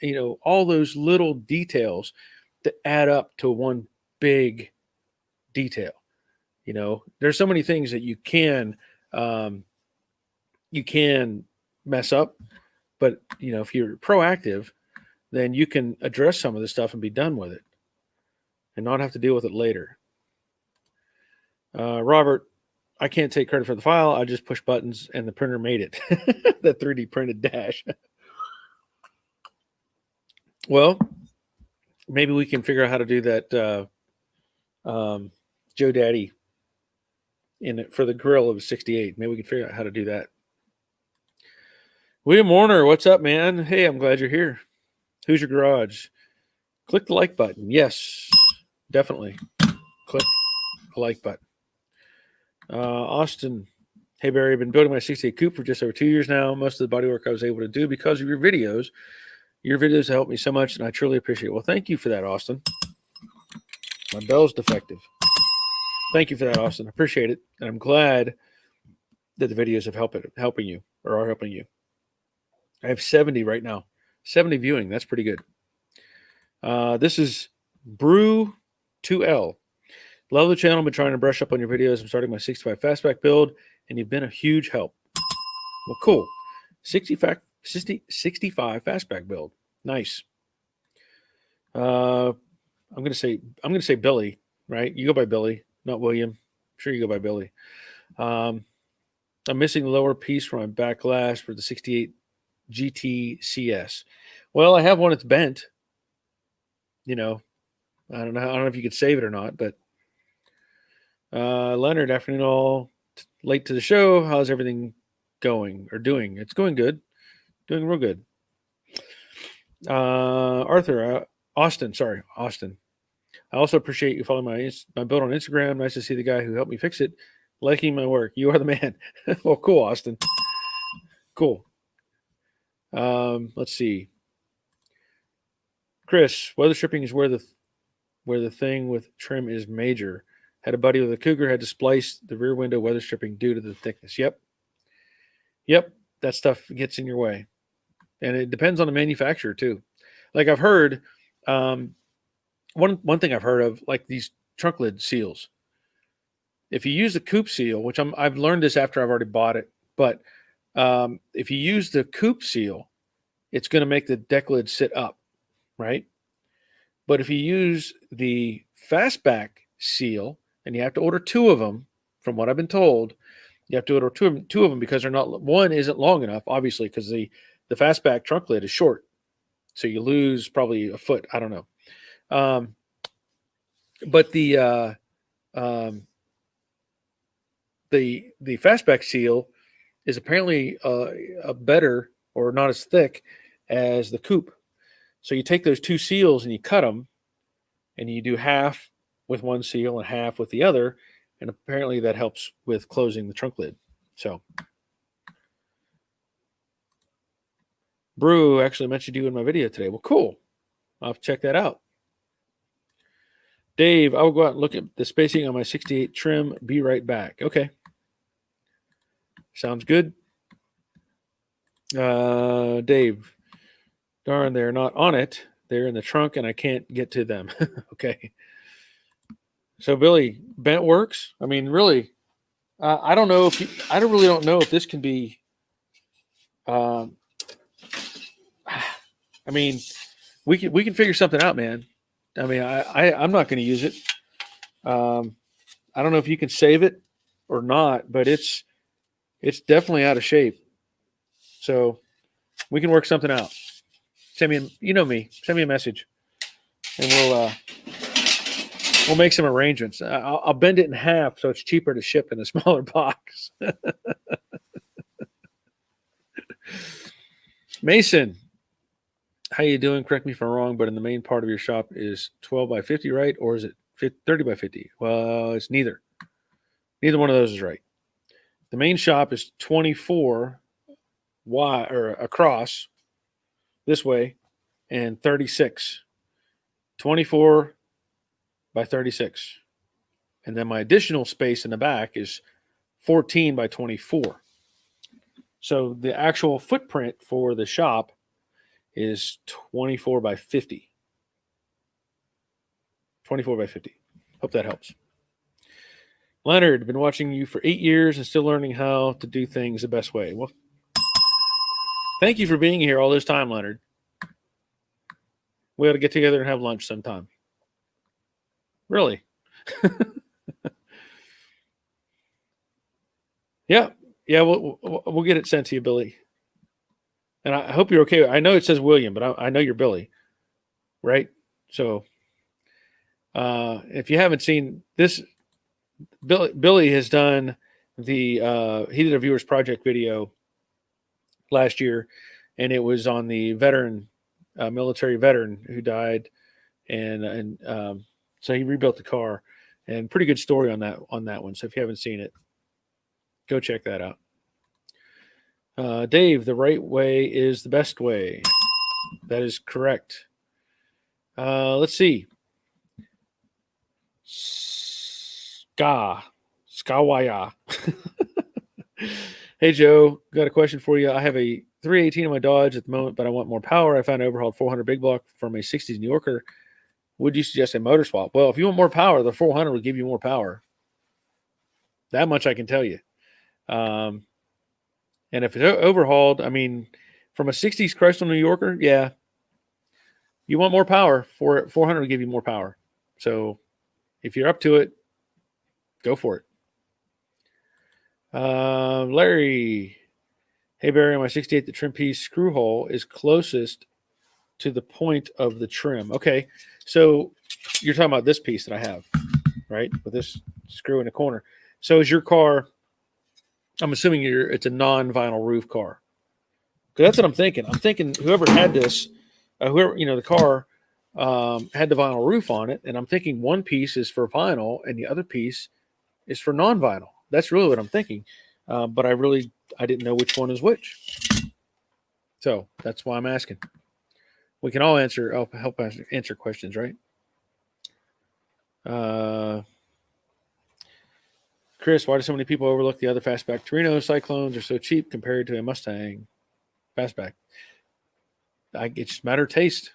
all those little details that add up to one big detail. There's so many things that you can mess up, but if you're proactive, then you can address some of this stuff and be done with it and not have to deal with it later. Robert, I can't take credit for the file. I just pushed buttons and the printer made it. The 3D printed dash. Well, maybe we can figure out how to do that Joe Daddy for the grill of 68. Maybe we can figure out how to do that. William Warner, what's up, man? Hey, I'm glad you're here. Who's your garage? Click the like button. Yes, definitely. Click the like button. Austin, hey Barry, I've been building my 68 coupe for just over 2 years now. Most of the bodywork I was able to do because of your videos. Your videos helped me so much, and I truly appreciate it. Well, thank you for that, Austin. My bell's defective. Thank you for that, Austin. I appreciate it, and I'm glad that the videos have helping you or are helping you. I have 70 right now. 70 viewing. That's pretty good. This is Brew 2L. Love the channel. Been trying to brush up on your videos. I'm starting my 65 fastback build, and you've been a huge help. Well, cool. 65 fastback build. Nice. I'm gonna say Billy, right? You go by Billy, not William. I'm sure you go by Billy. I'm missing the lower piece from my backlash for the 68 GTCS. Well, I have one that's bent. I don't know if you could save it or not, but Leonard, afternoon all, late to the show. How's everything going or doing? It's going good. Doing real good. Austin. I also appreciate you following my build on Instagram. Nice to see the guy who helped me fix it liking my work. You are the man. Well, cool, Austin. Cool. Let's see. Chris, weather stripping is where the thing with trim is major. Had a buddy with a Cougar, had to splice the rear window weather stripping due to the thickness. Yep. That stuff gets in your way. and it depends on the manufacturer too. Like I've heard, one thing I've heard of, like these trunk lid seals. If you use the coupe seal, which I've learned this after I've already bought it, but if you use the coupe seal, it's going to make the deck lid sit up, right? But if you use the fastback seal, and you have to order two of them, from what I've been told, you have to order two of them because they're not, one isn't long enough, obviously, because the fastback trunk lid is short, so you lose probably a foot. I don't know, but the fastback seal is apparently a better, or not as thick as the coupe. So you take those two seals and you cut them, and you do half with one seal and half with the other, and apparently that helps with closing the trunk lid. So Brew actually mentioned you in my video today. Well, cool. I'll have to check that out. Dave, I will go out and look at the spacing on my 68 trim. Be right back. Okay. Sounds good. Dave, darn, they're not on it. They're in the trunk and I can't get to them. Okay. So Billy, bent works. I mean, really, I don't know if I really don't know if this can be. I mean, we can figure something out, man. I mean, I'm not going to use it. I don't know if you can save it or not, but it's definitely out of shape. So we can work something out. Send me, you know me. Send me a message, and we'll make some arrangements. I'll bend it in half so it's cheaper to ship in a smaller box. Mason, how you doing? Correct me if I'm wrong, but in the main part of your shop is 12 by 50, right? Or is it 30 by 50? Well, it's neither. Neither one of those is right. The main shop is 24 wide or across this way and 36. 24 by 36. And then my additional space in the back is 14 by 24. So the actual footprint for the shop is 24 by 50. 24 by 50. Hope that helps. Leonard, been watching you for 8 years and still learning how to do things the best way. Well, thank you for being here all this time, Leonard. We ought to get together and have lunch sometime. Really? Yeah. We'll get it sent to you, Billy. And I hope you're okay. I know it says William, but I know you're Billy, right? So if you haven't seen this, Billy has done he did a viewers project video last year, and it was on the veteran, military veteran who died, and so he rebuilt the car, and pretty good story on that one. So if you haven't seen it, go check that out. Dave, the right way is the best way. That is correct. Let's see. Skawaya. Hey, Joe, got a question for you. I have a 318 in my Dodge at the moment, but I want more power. I found an overhauled 400 big block from a 60s New Yorker. Would you suggest a motor swap? Well, if you want more power, the 400 will give you more power. That much I can tell you. And if it's overhauled, I mean, from a 60s Chrysler New Yorker, yeah, you want more power. 400 will give you more power. So if you're up to it, go for it. Larry, hey Barry, on my 68, the trim piece screw hole is closest to the point of the trim. Okay, so you're talking about this piece that I have, right? With this screw in the corner. So is your car? I'm assuming it's a non-vinyl roof car. Because that's what I'm thinking. I'm thinking whoever had this, the car had the vinyl roof on it, and I'm thinking one piece is for vinyl and the other piece is for non-vinyl. That's really what I'm thinking. But I didn't know which one is which. So that's why I'm asking. We can all help answer questions, right? Chris, why do so many people overlook the other fastback Torino Cyclones are so cheap compared to a Mustang fastback? It's just a matter of taste.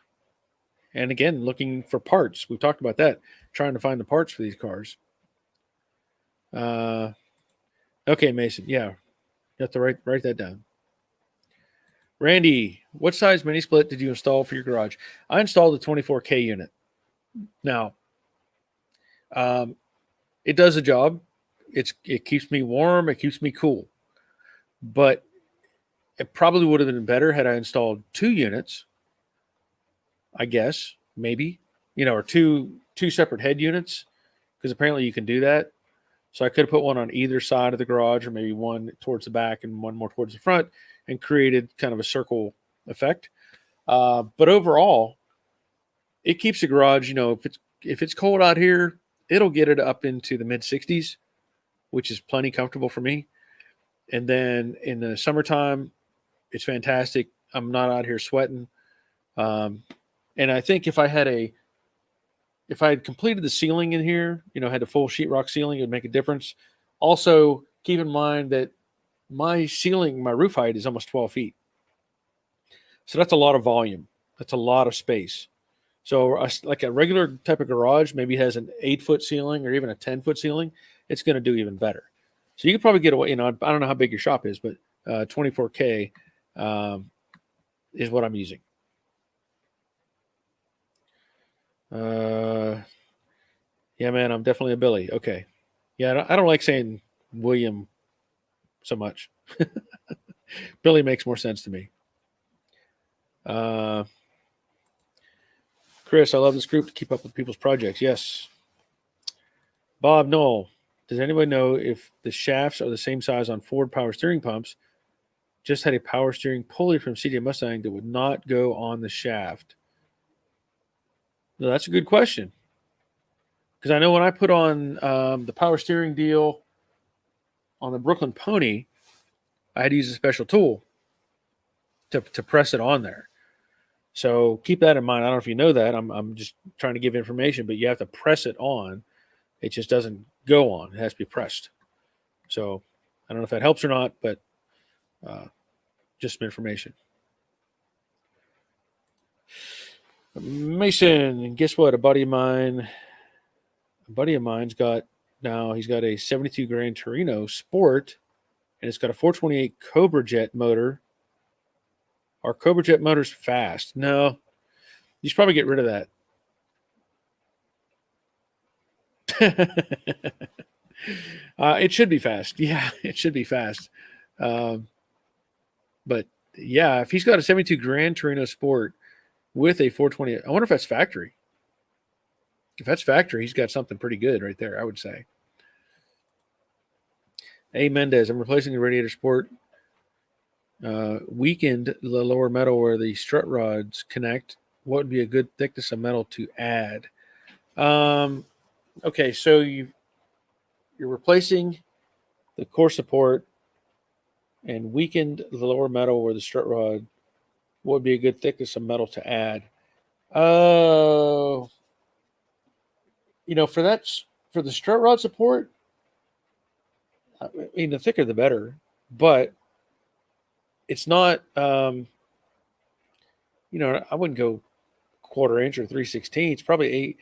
And again, looking for parts. We've talked about that, trying to find the parts for these cars. Okay, Mason. Yeah, you have to write that down. Randy, what size mini split did you install for your garage? I installed a 24K unit. Now, it does a job. It keeps me warm. It keeps me cool. But it probably would have been better had I installed 2 units. I guess maybe, or two separate head units, because apparently you can do that. So I could have put one on either side of the garage, or maybe one towards the back and one more towards the front, and created kind of a circle effect. But overall, it keeps the garage. If it's cold out here, it'll get it up into the mid 60s, which is plenty comfortable for me. And then in the summertime, it's fantastic. I'm not out here sweating. And I think if I had completed the ceiling in here, had a full sheetrock ceiling, it would make a difference. Also, keep in mind that my roof height is almost 12 feet. So that's a lot of volume. That's a lot of space. So like a regular type of garage maybe has an 8-foot ceiling or even a 10-foot ceiling. It's going to do even better. So you could probably get away, I don't know how big your shop is, but 24K is what I'm using. Yeah, man, I'm definitely a Billy. Okay. Yeah, I don't like saying William so much. Billy makes more sense to me. Chris, I love this group to keep up with people's projects. Yes. Bob Knoll, does anybody know if the shafts are the same size on Ford power steering pumps? Just had a power steering pulley from CJ Mustang that would not go on the shaft. No, that's a good question. Because I know when I put on the power steering deal on the Brooklyn Pony, I had to use a special tool to press it on there. So keep that in mind. I don't know if you know that. I'm just trying to give information, but you have to press it on. It just doesn't go on. It has to be pressed. So I don't know if that helps or not, but just some information. Mason, guess what? A buddy of mine's got he's got a 72 Gran Torino Sport, and it's got a 428 Cobra Jet motor. Are Cobra Jet motors fast? No. You should probably get rid of that. It should be fast. Yeah, it should be fast. But yeah, if he's got a 72 Gran Torino Sport with a 420, I wonder if that's factory. If that's factory, he's got something pretty good right there, I would say. A. Mendez, I'm replacing the radiator sport. Weakened the lower metal where the strut rods connect. What would be a good thickness of metal to add? Okay, so you're replacing the core support and weakened the lower metal where the strut rod. What would be a good thickness of metal to add? For the strut rod support, I mean, the thicker the better, but it's not. I wouldn't go 1/4 inch or 3/16. Probably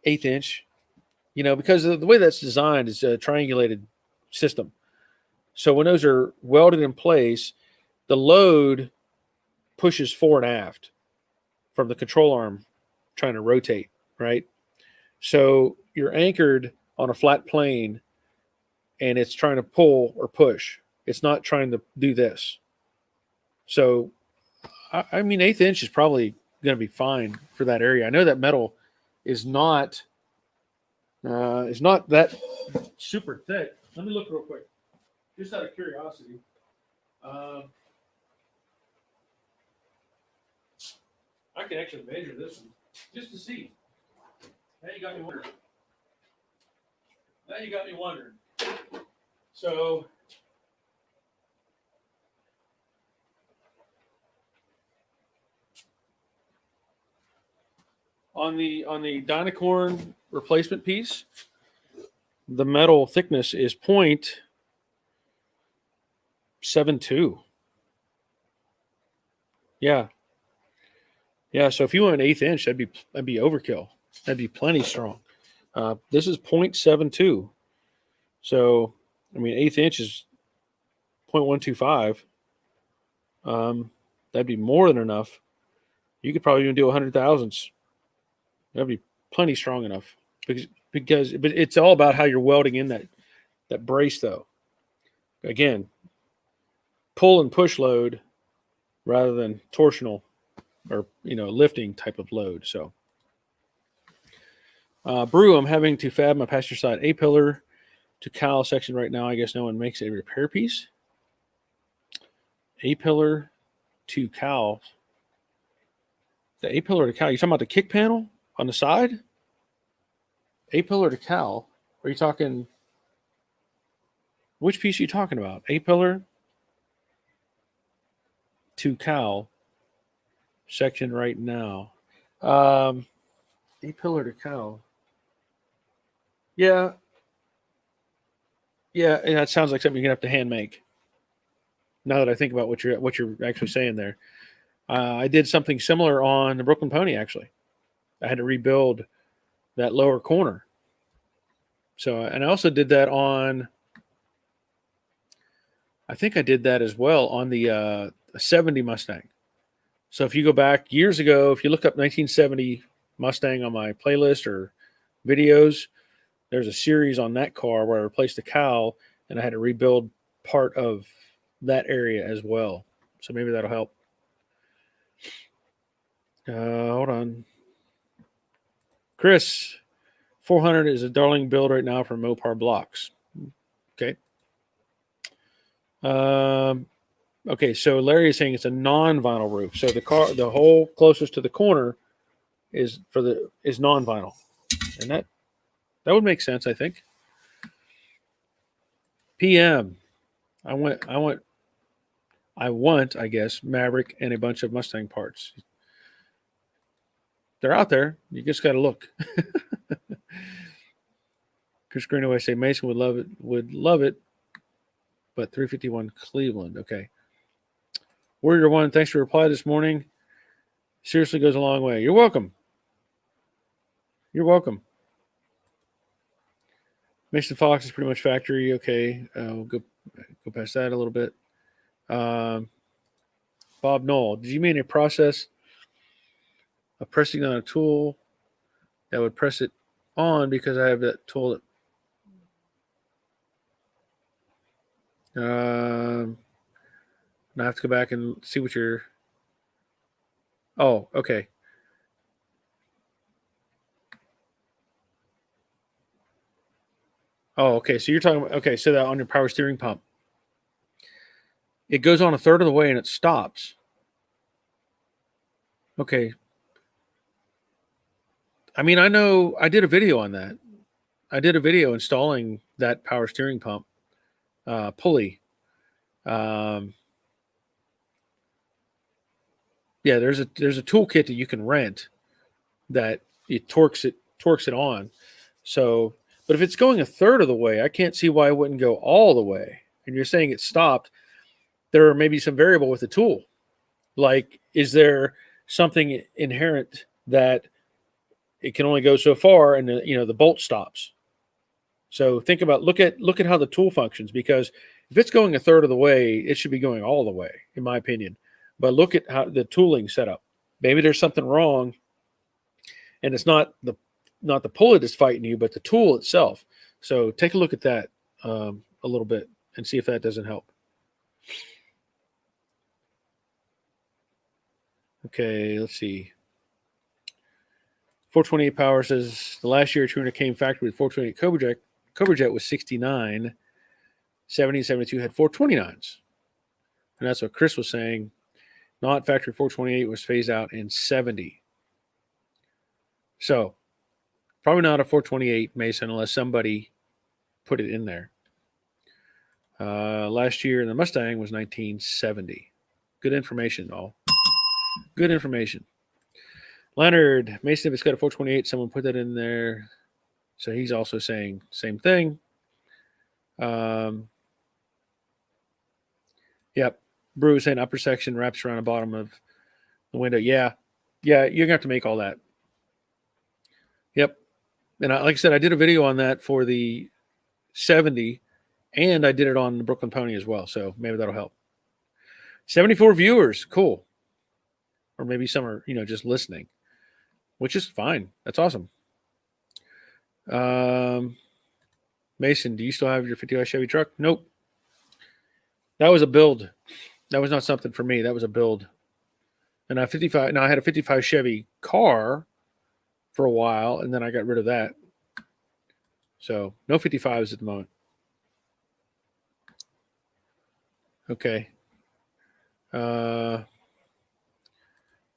eighth inch. Because the way that's designed is a triangulated system. So when those are welded in place, the load pushes fore and aft from the control arm trying to rotate, right? So you're anchored on a flat plane and it's trying to pull or push. It's not trying to do this. So, I mean, 1/8 inch is probably going to be fine for that area. I know that metal is not that super thick. Let me look real quick, just out of curiosity. I can actually measure this one just to see. Now you got me wondering. So on the Dynacorn replacement piece, the metal thickness is 0.72. Yeah. Yeah. So if you want an 1/8 inch, that'd be overkill. That'd be plenty strong. This is 0.72. So, I mean, 1/8 inch is 0.125. That'd be more than enough. You could probably even do 100 thousandths. That'd be plenty strong enough but it's all about how you're welding in that brace though. Again, pull and push load rather than torsional or lifting type of load. So, Brew, I'm having to fab my passenger side A pillar to cowl section right now. I guess no one makes a repair piece. A pillar to cowl. The A pillar to cowl. You talking about the kick panel on the side? A pillar to cowl. Are you talking? Which piece are you talking about? A pillar to cowl section right now. A pillar to cowl. Yeah, yeah, and that sounds like something you're gonna have to hand make. Now that I think about what you're actually saying there, I did something similar on the Brooklyn Pony. Actually, I had to rebuild that lower corner. So, and I also did that on. I think I did that as well on the 70 Mustang. So if you go back years ago, if you look up 1970 Mustang on my playlist or videos, there's a series on that car where I replaced the cowl and I had to rebuild part of that area as well. So maybe that'll help. Hold on. Chris, 400 is a darling build right now for Mopar blocks. Okay. Okay, so Larry is saying it's a non-vinyl roof. So the hole closest to the corner is non-vinyl. And that would make sense, I think. PM. I want, I guess, Maverick and a bunch of Mustang parts. They're out there. You just got to look. Chris Greenaway say Mason would love it, but 351 Cleveland. Okay. Warrior One, thanks for your reply this morning. Seriously goes a long way. You're welcome. You're welcome. Mason Fox is pretty much factory. Okay. We'll go past that a little bit. Bob Knoll, did you mean a process of pressing on a tool that would press it on because I have that tool that I have to go back and see what you're. Oh, okay. Oh, okay. So you're talking about, okay, so that on your power steering pump. It goes on a third of the way and it stops. Okay. I mean, I know I did a video on that. I did a video installing that power steering pump pulley. Yeah, there's a toolkit that you can rent that it torques it on. So, but if it's going a third of the way, I can't see why it wouldn't go all the way. And you're saying it stopped. There may be some variable with the tool. Like, is there something inherent that it can only go so far, and the bolt stops? So think about look at how the tool functions, because if it's going a third of the way, it should be going all the way, in my opinion. But look at how the tooling set up. Maybe there's something wrong, and it's not the pulley that's fighting you, but the tool itself. So take a look at that a little bit and see if that doesn't help. Okay, let's see. 428 Power says the last year Trina came factory with 428 Cobra Jet was 69. 70, 72 had 429s. And that's what Chris was saying. Not factory 428 was phased out in 70. So probably not a 428 Mason unless somebody put it in there. Last year in the Mustang was 1970. Good information, all. Good information. Leonard, Mason, if it's got a 428, someone put that in there. So he's also saying same thing. Yep. Brew saying upper section wraps around the bottom of The window, yeah. Yeah, you're going to have to make all that. Yep. And like I said, I did a video on that for the 70, and I did it on the Brooklyn Pony as well. So maybe that'll help. 74 viewers. Cool. Or maybe some are, just listening, which is fine. That's awesome. Mason, do you still have your 55 Chevy truck? Nope. That was a build. That was not something for me. That was a build. And I had a 55 Chevy car for a while, and then I got rid of that. So no 55s at the moment. Okay.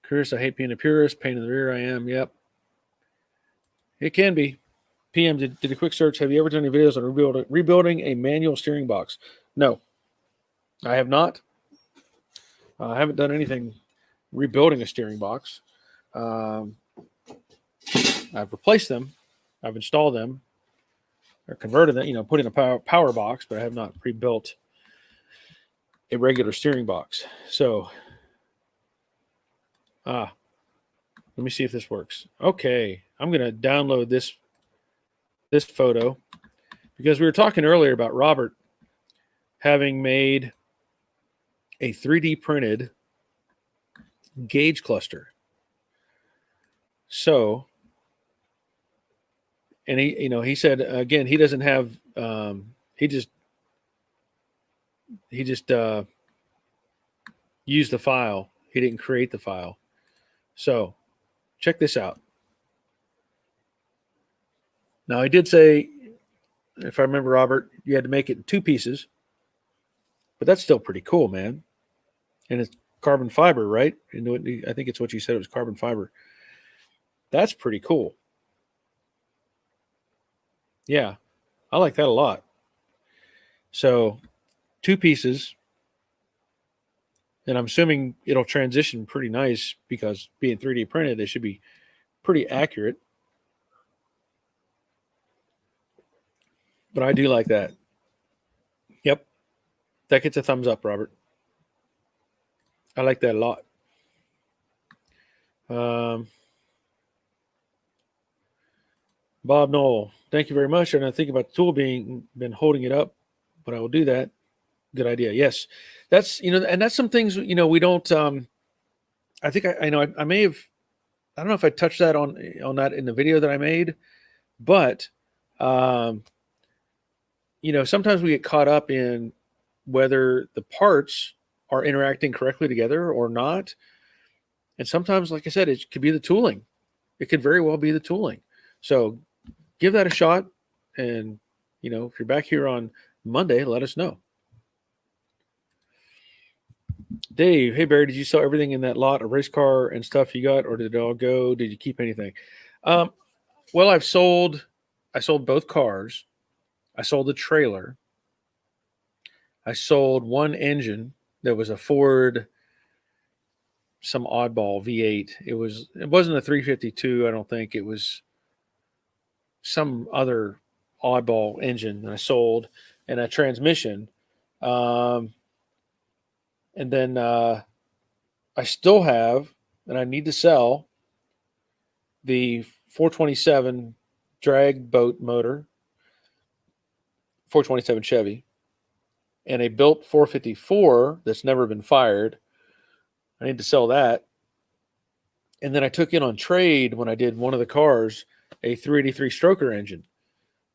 Chris, I hate being a purist. Pain in the rear, I am. Yep. It can be. PM did a quick search. Have you ever done any videos on rebuilding a manual steering box? No, I have not. I haven't done anything rebuilding a steering box. I've replaced them. I've installed them or converted them, put in a power box, but I have not rebuilt a regular steering box. So, let me see if this works. Okay, I'm going to download this photo because we were talking earlier about Robert having made a 3D printed gauge cluster. So, and he said again, he doesn't have, he just used the file. He didn't create the file. So check this out. Now I did say, if I remember, Robert, you had to make it in 2 pieces, but that's still pretty cool, man. And it's carbon fiber, right? I think it's what you said. It was carbon fiber. That's pretty cool. Yeah, I like that a lot. So 2 pieces, and I'm assuming it'll transition pretty nice because being 3D printed, it should be pretty accurate. But I do like that. Yep. That gets a thumbs up, Robert. I like that a lot. Bob Knoll, thank you very much. And I think about the tool been holding it up, but I will do that. Good idea. Yes. That's, and that's some things, we don't, I think I may have, I don't know if I touched that on that in the video that I made, but, sometimes we get caught up in whether the parts are interacting correctly together or not. And sometimes, like I said, it could be the tooling. It could very well be the tooling. So give that a shot. And, if you're back here on Monday, let us know. Dave, hey Barry, did you sell everything in that lot of race car and stuff you got, or did it all go? Did you keep anything? Well, I sold both cars. I sold the trailer. I sold one engine that was a Ford, some oddball V8. It wasn't a 352. I don't think. It was some other oddball engine that I sold, and a transmission. And then I still have, and I need to sell the 427 drag boat motor, 427 Chevy, and a built 454 that's never been fired. I need to sell that. And then I took in on trade when I did one of the cars, a 383 stroker engine,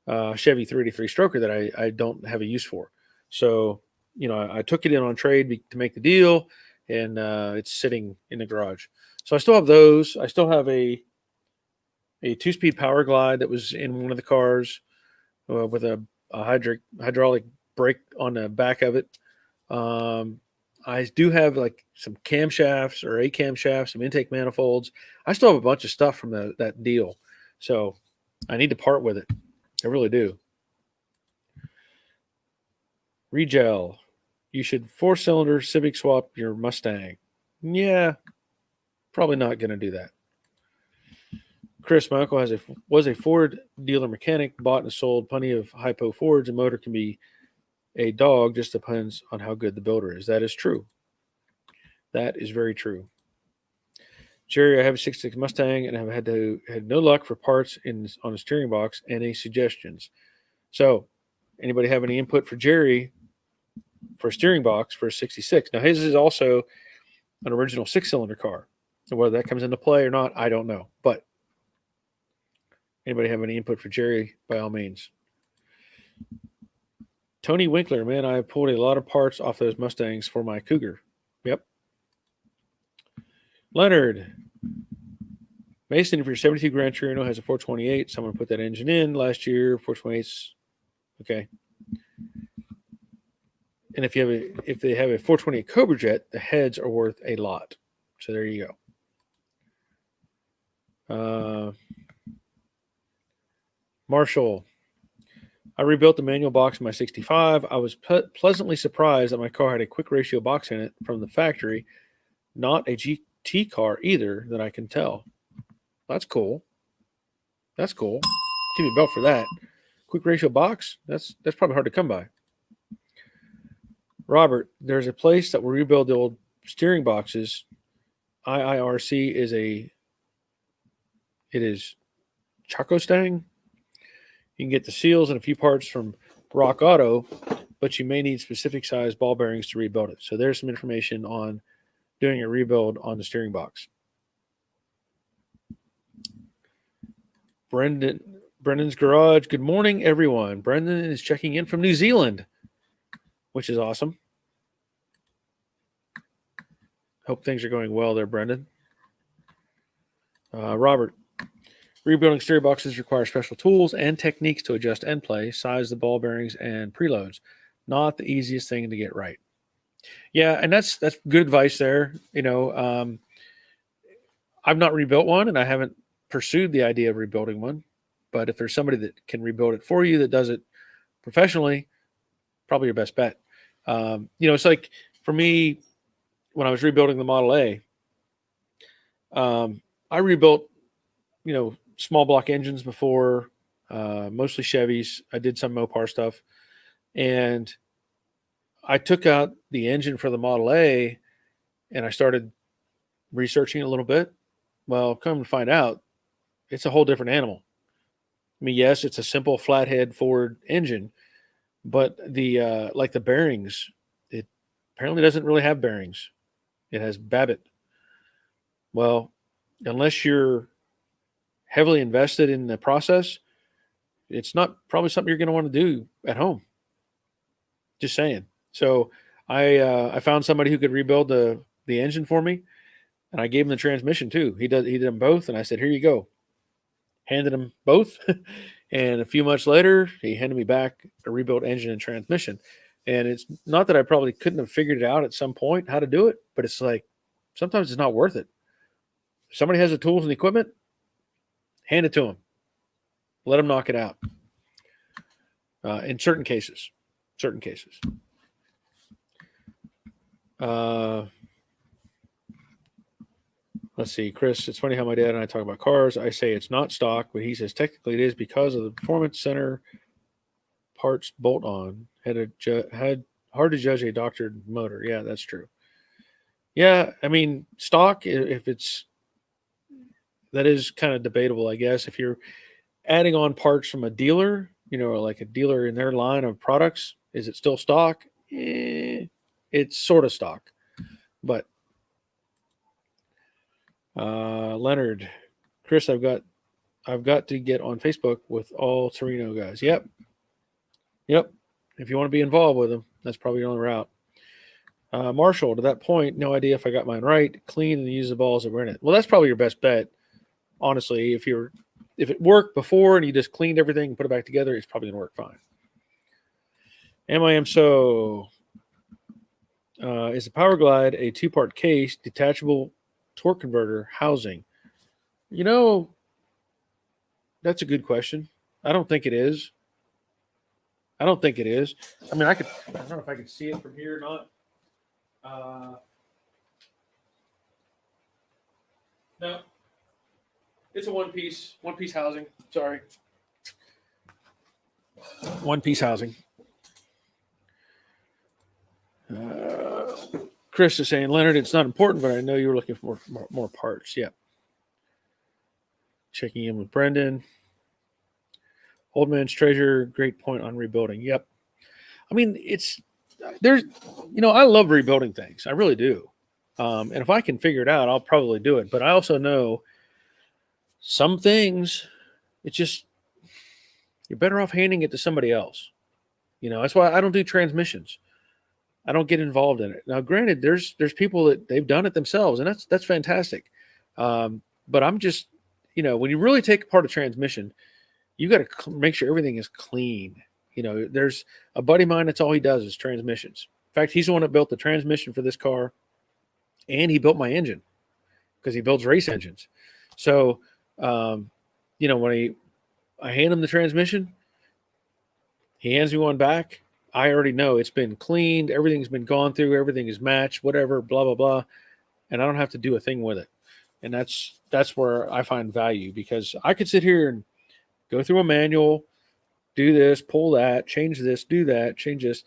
Chevy 383 stroker that I don't have a use for. So, I took it in on trade to make the deal, and it's sitting in the garage. So I still have those. I still have a 2-speed power glide that was in one of the cars with a hydraulic brake on the back of it. I do have like some camshafts or a camshaft, some intake manifolds. I still have a bunch of stuff from that deal. So I need to part with it. I really do. Regel, you should 4-cylinder Civic swap your Mustang. Yeah, probably not going to do that. Chris, my uncle was a Ford dealer mechanic, bought and sold plenty of hypo Fords. A motor can be a dog, just depends on how good the builder is. That is true. That is very true. Jerry, I have a 66 Mustang and I've had no luck for parts on the steering box. Any suggestions? So, anybody have any input for Jerry for a steering box for a 66? Now, his is also an original 6-cylinder car. And whether that comes into play or not, I don't know. But anybody have any input for Jerry, by all means. Tony Winkler, man, I pulled a lot of parts off those Mustangs for my Cougar. Yep. Leonard, Mason, if your 72 Gran Torino has a 428, someone put that engine in last year. 428's okay. And if they have a 428 Cobra Jet, the heads are worth a lot. So there you go. Marshall, I rebuilt the manual box in my 65. I was pleasantly surprised that my car had a quick ratio box in it from the factory, not a GT car either that I can tell. That's cool. That's cool. Give me a belt for that. Quick ratio box? That's probably hard to come by. Robert, there's a place that will rebuild the old steering boxes. IIRC is Chacostang. You can get the seals and a few parts from Rock Auto, but you may need specific size ball bearings to rebuild it. So there's some information on doing a rebuild on the steering box. Brendan's Garage. Good morning, everyone. Brendan is checking in from New Zealand, which is awesome. Hope things are going well there, Brendan. Robert, rebuilding steering boxes requires special tools and techniques to adjust end play, size the ball bearings, and preloads. Not the easiest thing to get right. Yeah, and that's good advice there. I've not rebuilt one, and I haven't pursued the idea of rebuilding one. But if there's somebody that can rebuild it for you that does it professionally, probably your best bet. It's like for me, when I was rebuilding the Model A, I rebuilt, small block engines before, mostly Chevys. I did some Mopar stuff, and I took out the engine for the Model A, and I started researching it a little bit. Well, come to find out, it's a whole different animal. I mean, yes, it's a simple flathead Ford engine, but the bearings, it apparently doesn't really have bearings. It has Babbitt. Well, unless you're heavily invested in the process, it's not probably something you're going to want to do at home. Just saying. So I found somebody who could rebuild the engine for me, and I gave him the transmission too. He did them both, and I said, "Here you go." Handed him both, and a few months later, he handed me back a rebuilt engine and transmission. And it's not that I probably couldn't have figured it out at some point how to do it, but it's like sometimes it's not worth it. If somebody has the tools and the equipment, hand it to them. Let them knock it out. In certain cases. Let's see, Chris, it's funny how my dad and I talk about cars. I say it's not stock, but he says technically it is because of the performance center parts bolt on. Had hard to judge a doctored motor. Yeah, that's true. Yeah, I mean, stock, that is kind of debatable, I guess. If you're adding on parts from a dealer, like a dealer in their line of products, is it still stock? It's sort of stock. But Leonard, Chris, I've got to get on Facebook with all Torino guys. Yep. If you want to be involved with them, that's probably the only route. Marshall, to that point, no idea if I got mine right. Clean and use the balls that were in it. Well, that's probably your best bet, honestly. If it worked before and you just cleaned everything and put it back together, it's probably gonna work fine. Is the Power Glide a 2-part case, detachable torque converter housing? That's a good question. I don't think it is. I mean, I don't know if I can see it from here or not. No, it's a one-piece housing. Sorry. One-piece housing. Chris is saying, Leonard, it's not important, but I know you were looking for more parts. Yeah. Checking in with Brendan. Old Man's Treasure, great point on rebuilding. Yep. I mean, there's, I love rebuilding things. I really do. And if I can figure it out, I'll probably do it. But I also know some things, it's just, you're better off handing it to somebody else. That's why I don't do transmissions. I don't get involved in it. Now, granted, there's people that they've done it themselves, and that's fantastic. But I'm just, when you really take apart a transmission, you got to make sure everything is clean. There's a buddy of mine, that's all he does is transmissions. In fact, he's the one that built the transmission for this car, and he built my engine because he builds race engines. So, when I hand him the transmission, he hands me one back. I already know it's been cleaned, everything's been gone through, everything is matched, whatever, blah, blah, blah. And I don't have to do a thing with it. And that's where I find value, because I could sit here and go through a manual, do this, pull that, change this, do that, change this.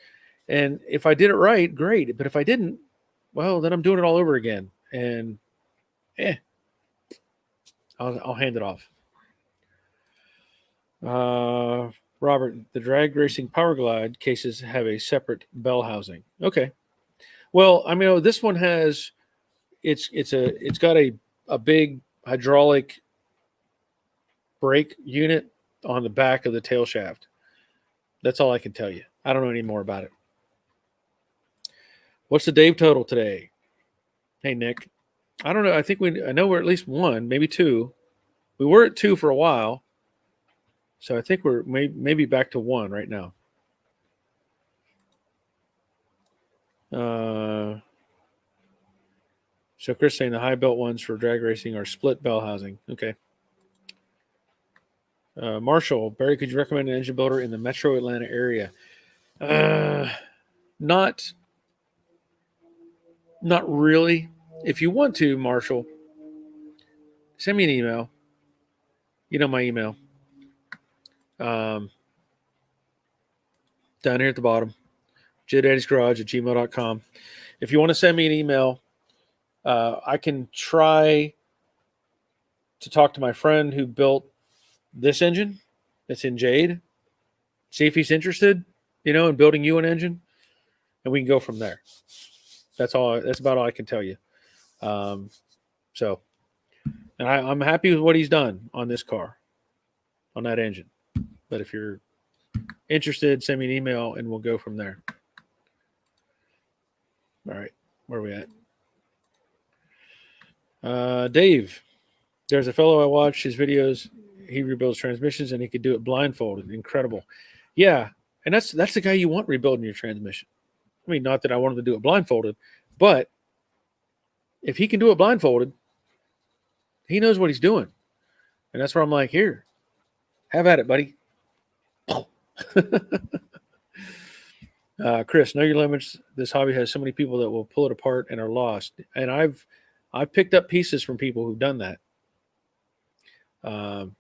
And if I did it right, great. But if I didn't, well, then I'm doing it all over again. And I'll hand it off. Robert, the drag racing Power Glide cases have a separate bell housing. Okay. Well, I mean, this one has, it's got a big hydraulic brake unit on the back of the tail shaft. That's all I can tell you. I don't know any more about it. What's the Dave total today? Hey, Nick. I don't know. I know we're at least one, maybe two. We were at two for a while. So I think we're maybe back to one right now. So Chris saying the high belt ones for drag racing are split bell housing. Okay. Marshall, Barry, could you recommend an engine builder in the metro Atlanta area? Not really. If you want to, Marshall, send me an email. You know my email. Down here at the bottom, jdaddysgarage@gmail.com. If you want to send me an email, I can try to talk to my friend who built this engine that's in Jade, see if he's interested, in building you an engine, and we can go from there. That's about all I can tell you. So, and I'm happy with what he's done on this car, on that engine. But if you're interested, send me an email and we'll go from there. All right. Where are we at? Dave, there's a fellow I watched his videos. He rebuilds transmissions and he could do it blindfolded. Incredible. Yeah. And that's the guy you want rebuilding your transmission. I mean, not that I want him to do it blindfolded, but if he can do it blindfolded, he knows what he's doing. And that's where I'm like, here, have at it, buddy. Chris, know your limits. This hobby has so many people that will pull it apart and are lost. And I've picked up pieces from people who've done that. And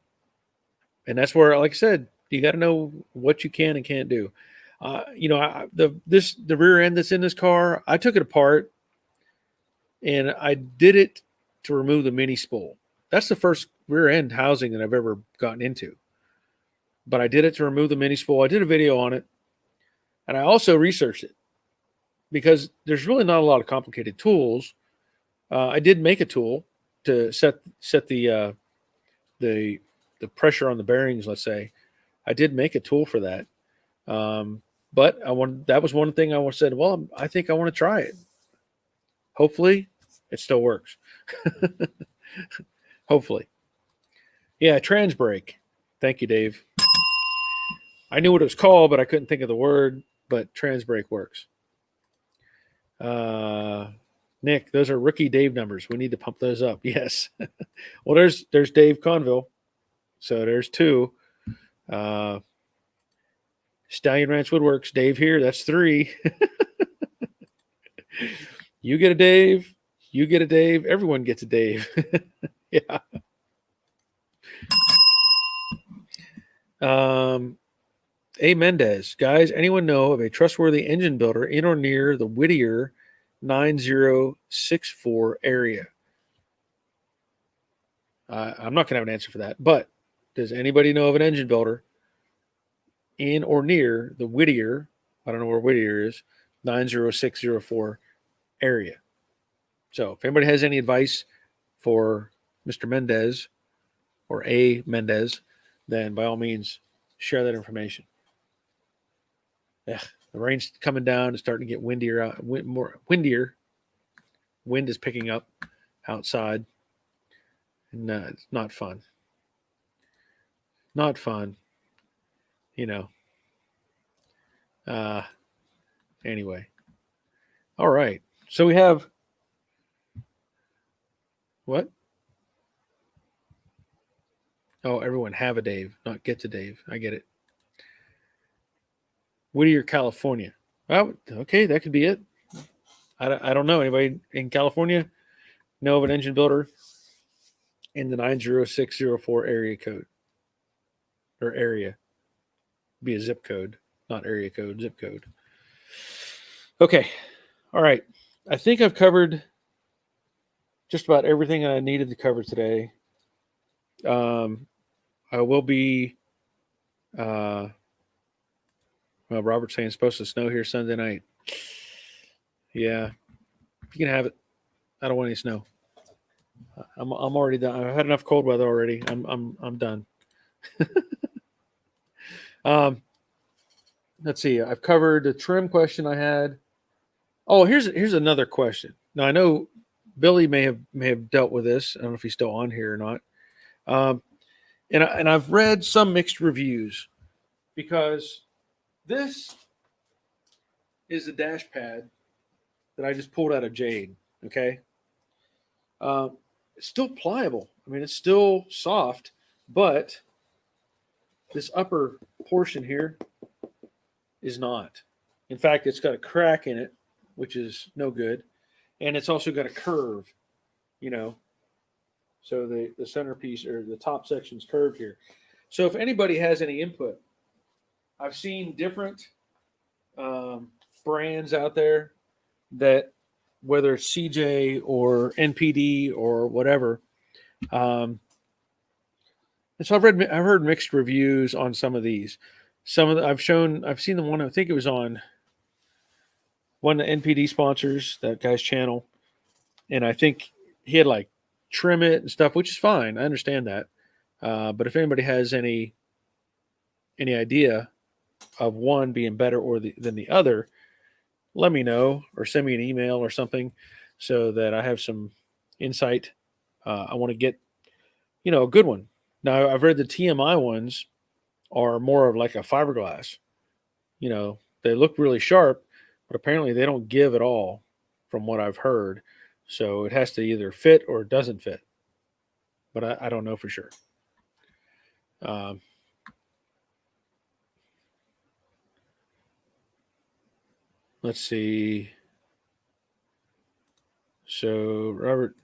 that's where, like I said, you got to know what you can and can't do. The rear end that's in this car, I took it apart and I did it to remove the mini spool. That's the first rear end housing that I've ever gotten into. But I did it to remove the mini spool. I did a video on it. And I also researched it because there's really not a lot of complicated tools. I did make a tool to set the pressure on the bearings, let's say. I did make a tool for that. But that was one thing I said, well, I think I want to try it. Hopefully it still works. Hopefully. Yeah, trans brake. Thank you, Dave. I knew what it was called, but I couldn't think of the word, but trans brake works. Nick, those are rookie Dave numbers. We need to pump those up. Yes. Well, there's Dave Conville. So there's two. Stallion Ranch Woodworks, Dave here. That's three. You get a Dave. You get a Dave. Everyone gets a Dave. Yeah. A. Mendez, guys, anyone know of a trustworthy engine builder in or near the Whittier 9064 area? I'm not going to have an answer for that. But does anybody know of an engine builder in or near the Whittier? I don't know where Whittier is. 90604 area. So if anybody has any advice for Mr. Mendez or A. Mendez, then by all means share that information. Yeah, the rain's coming down. It's starting to get windier. More windier. Wind is picking up outside, and it's not fun. Not fun. You know. Anyway. All right. So we have what? Oh, everyone have a Dave, not get to Dave. I get it. Whittier, California. Oh, okay, that could be it. I don't know. Anybody in California know of an engine builder in the 90604 area code or area? Be a zip code, not area code, zip code. Okay. All right. I think I've covered just about everything I needed to cover today. I will be, well, Robert's saying it's supposed to snow here Sunday night. Yeah, you can have it. I don't want any snow. I'm already done. I've had enough cold weather already. I'm done. Let's see. I've covered the trim question I had. Oh, here's another question. Now I know Billy may have dealt with this. I don't know if he's still on here or not. And I've read some mixed reviews because this is a dash pad that I just pulled out of Jade. Okay. It's still pliable. I mean, it's still soft, but this upper portion here is not. In fact, it's got a crack in it, which is no good. And it's also got a curve, So the centerpiece or the top section's curved here. So if anybody has any input, I've seen different brands out there that, whether it's CJ or NPD or whatever, and so I've heard mixed reviews on some of these. I've seen the one, I think it was on one of the NPD sponsors, that guy's channel, and I think he had like trim it and stuff, which is fine. I understand that. But if anybody has any idea of one being better than the other, let me know or send me an email or something so that I have some insight. I want to get, a good one. Now, I've read the TMI ones are more of like a fiberglass. They look really sharp, but apparently they don't give at all from what I've heard. So it has to either fit or it doesn't fit. But I don't know for sure. Let's see. So Robert,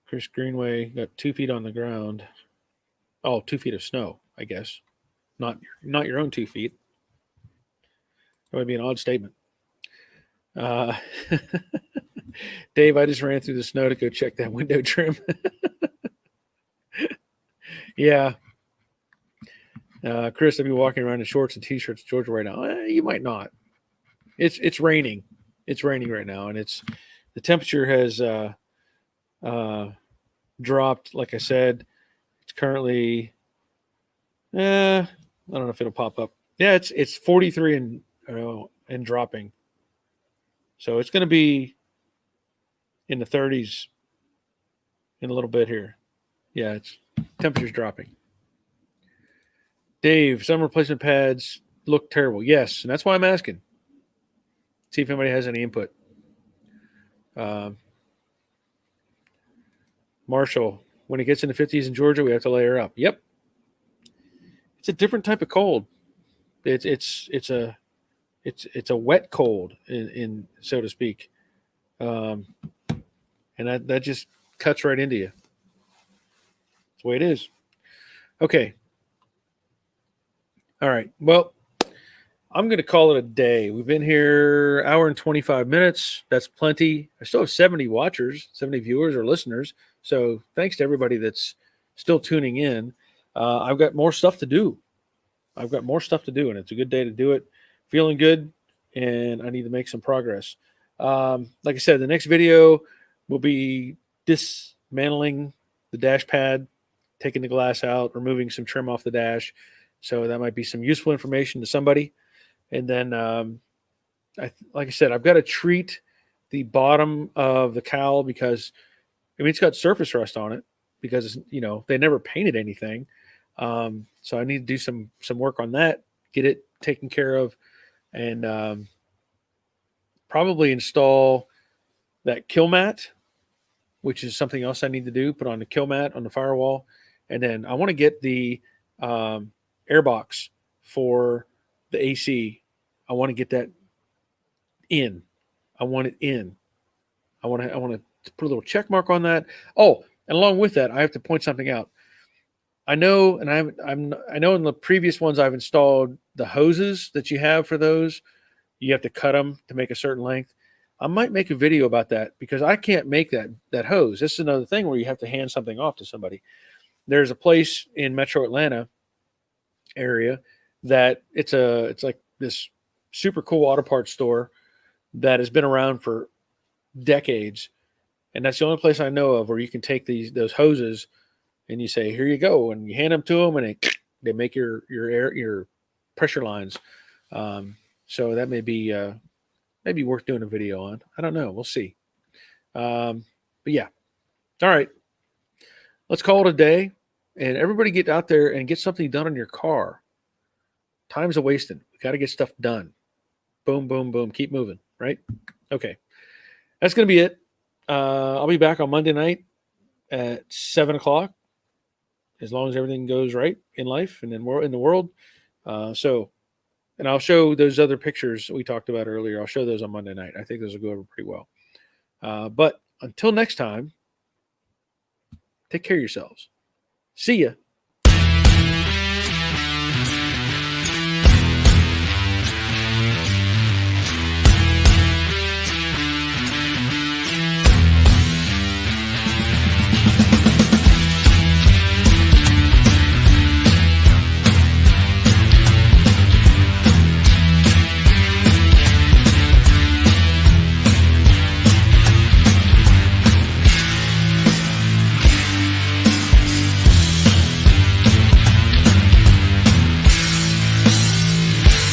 Chris Greenway got 2 feet on the ground. Oh, 2 feet of snow, I guess. Not your own 2 feet. That would be an odd statement. Dave, I just ran through the snow to go check that window trim. Yeah. Chris, I'll be walking around in shorts and t-shirts in Georgia right now. You might not. It's raining. It's raining right now, and the temperature has dropped. Like I said, it's currently. I don't know if it'll pop up. Yeah, it's 43 and dropping. So it's going to be in the 30s in a little bit here. Yeah, temperature's dropping. Dave, some replacement pads look terrible. Yes, and that's why I'm asking. See if anybody has any input. Marshall, when it gets in the 50s in Georgia, we have to layer up. Yep. It's a different type of cold. It's a wet cold in so to speak. And that just cuts right into you. That's the way it is. Okay. All right. Well, I'm going to call it a day. We've been here an hour and 25 minutes. That's plenty. I still have 70 watchers, 70 viewers or listeners. So thanks to everybody that's still tuning in. I've got more stuff to do. And it's a good day to do it. Feeling good, and I need to make some progress. Like I said, the next video will be dismantling the dash pad, taking the glass out, removing some trim off the dash. So that might be some useful information to somebody. And then, like I said, I've got to treat the bottom of the cowl because it's got surface rust on it because they never painted anything. So I need to do some work on that, get it taken care of, and probably install that kill mat, which is something else I need to do. Put on the kill mat on the firewall, and then I want to get the air box for the AC. I want to get that in. I want it in. I want to put a little check mark on that. Oh, and along with that, I have to point something out. I know, and I know in the previous ones I've installed the hoses that you have for those. You have to cut them to make a certain length. I might make a video about that because I can't make that hose. This is another thing where you have to hand something off to somebody. There's a place in Metro Atlanta area that it's like this super cool auto parts store that has been around for decades, and that's the only place I know of where you can take those hoses and you say, "Here you go," and you hand them to them, and they make your pressure lines. So that may be worth doing a video on. I don't know. We'll see. But yeah. All right. Let's call it a day, and everybody get out there and get something done on your car. Time's a wasting. We got to get stuff done. Boom, boom, boom. Keep moving. Right? Okay. That's going to be it. I'll be back on Monday night at 7:00, as long as everything goes right in life and in the world. And I'll show those other pictures we talked about earlier. I'll show those on Monday night. I think those will go over pretty well. But until next time, take care of yourselves. See ya.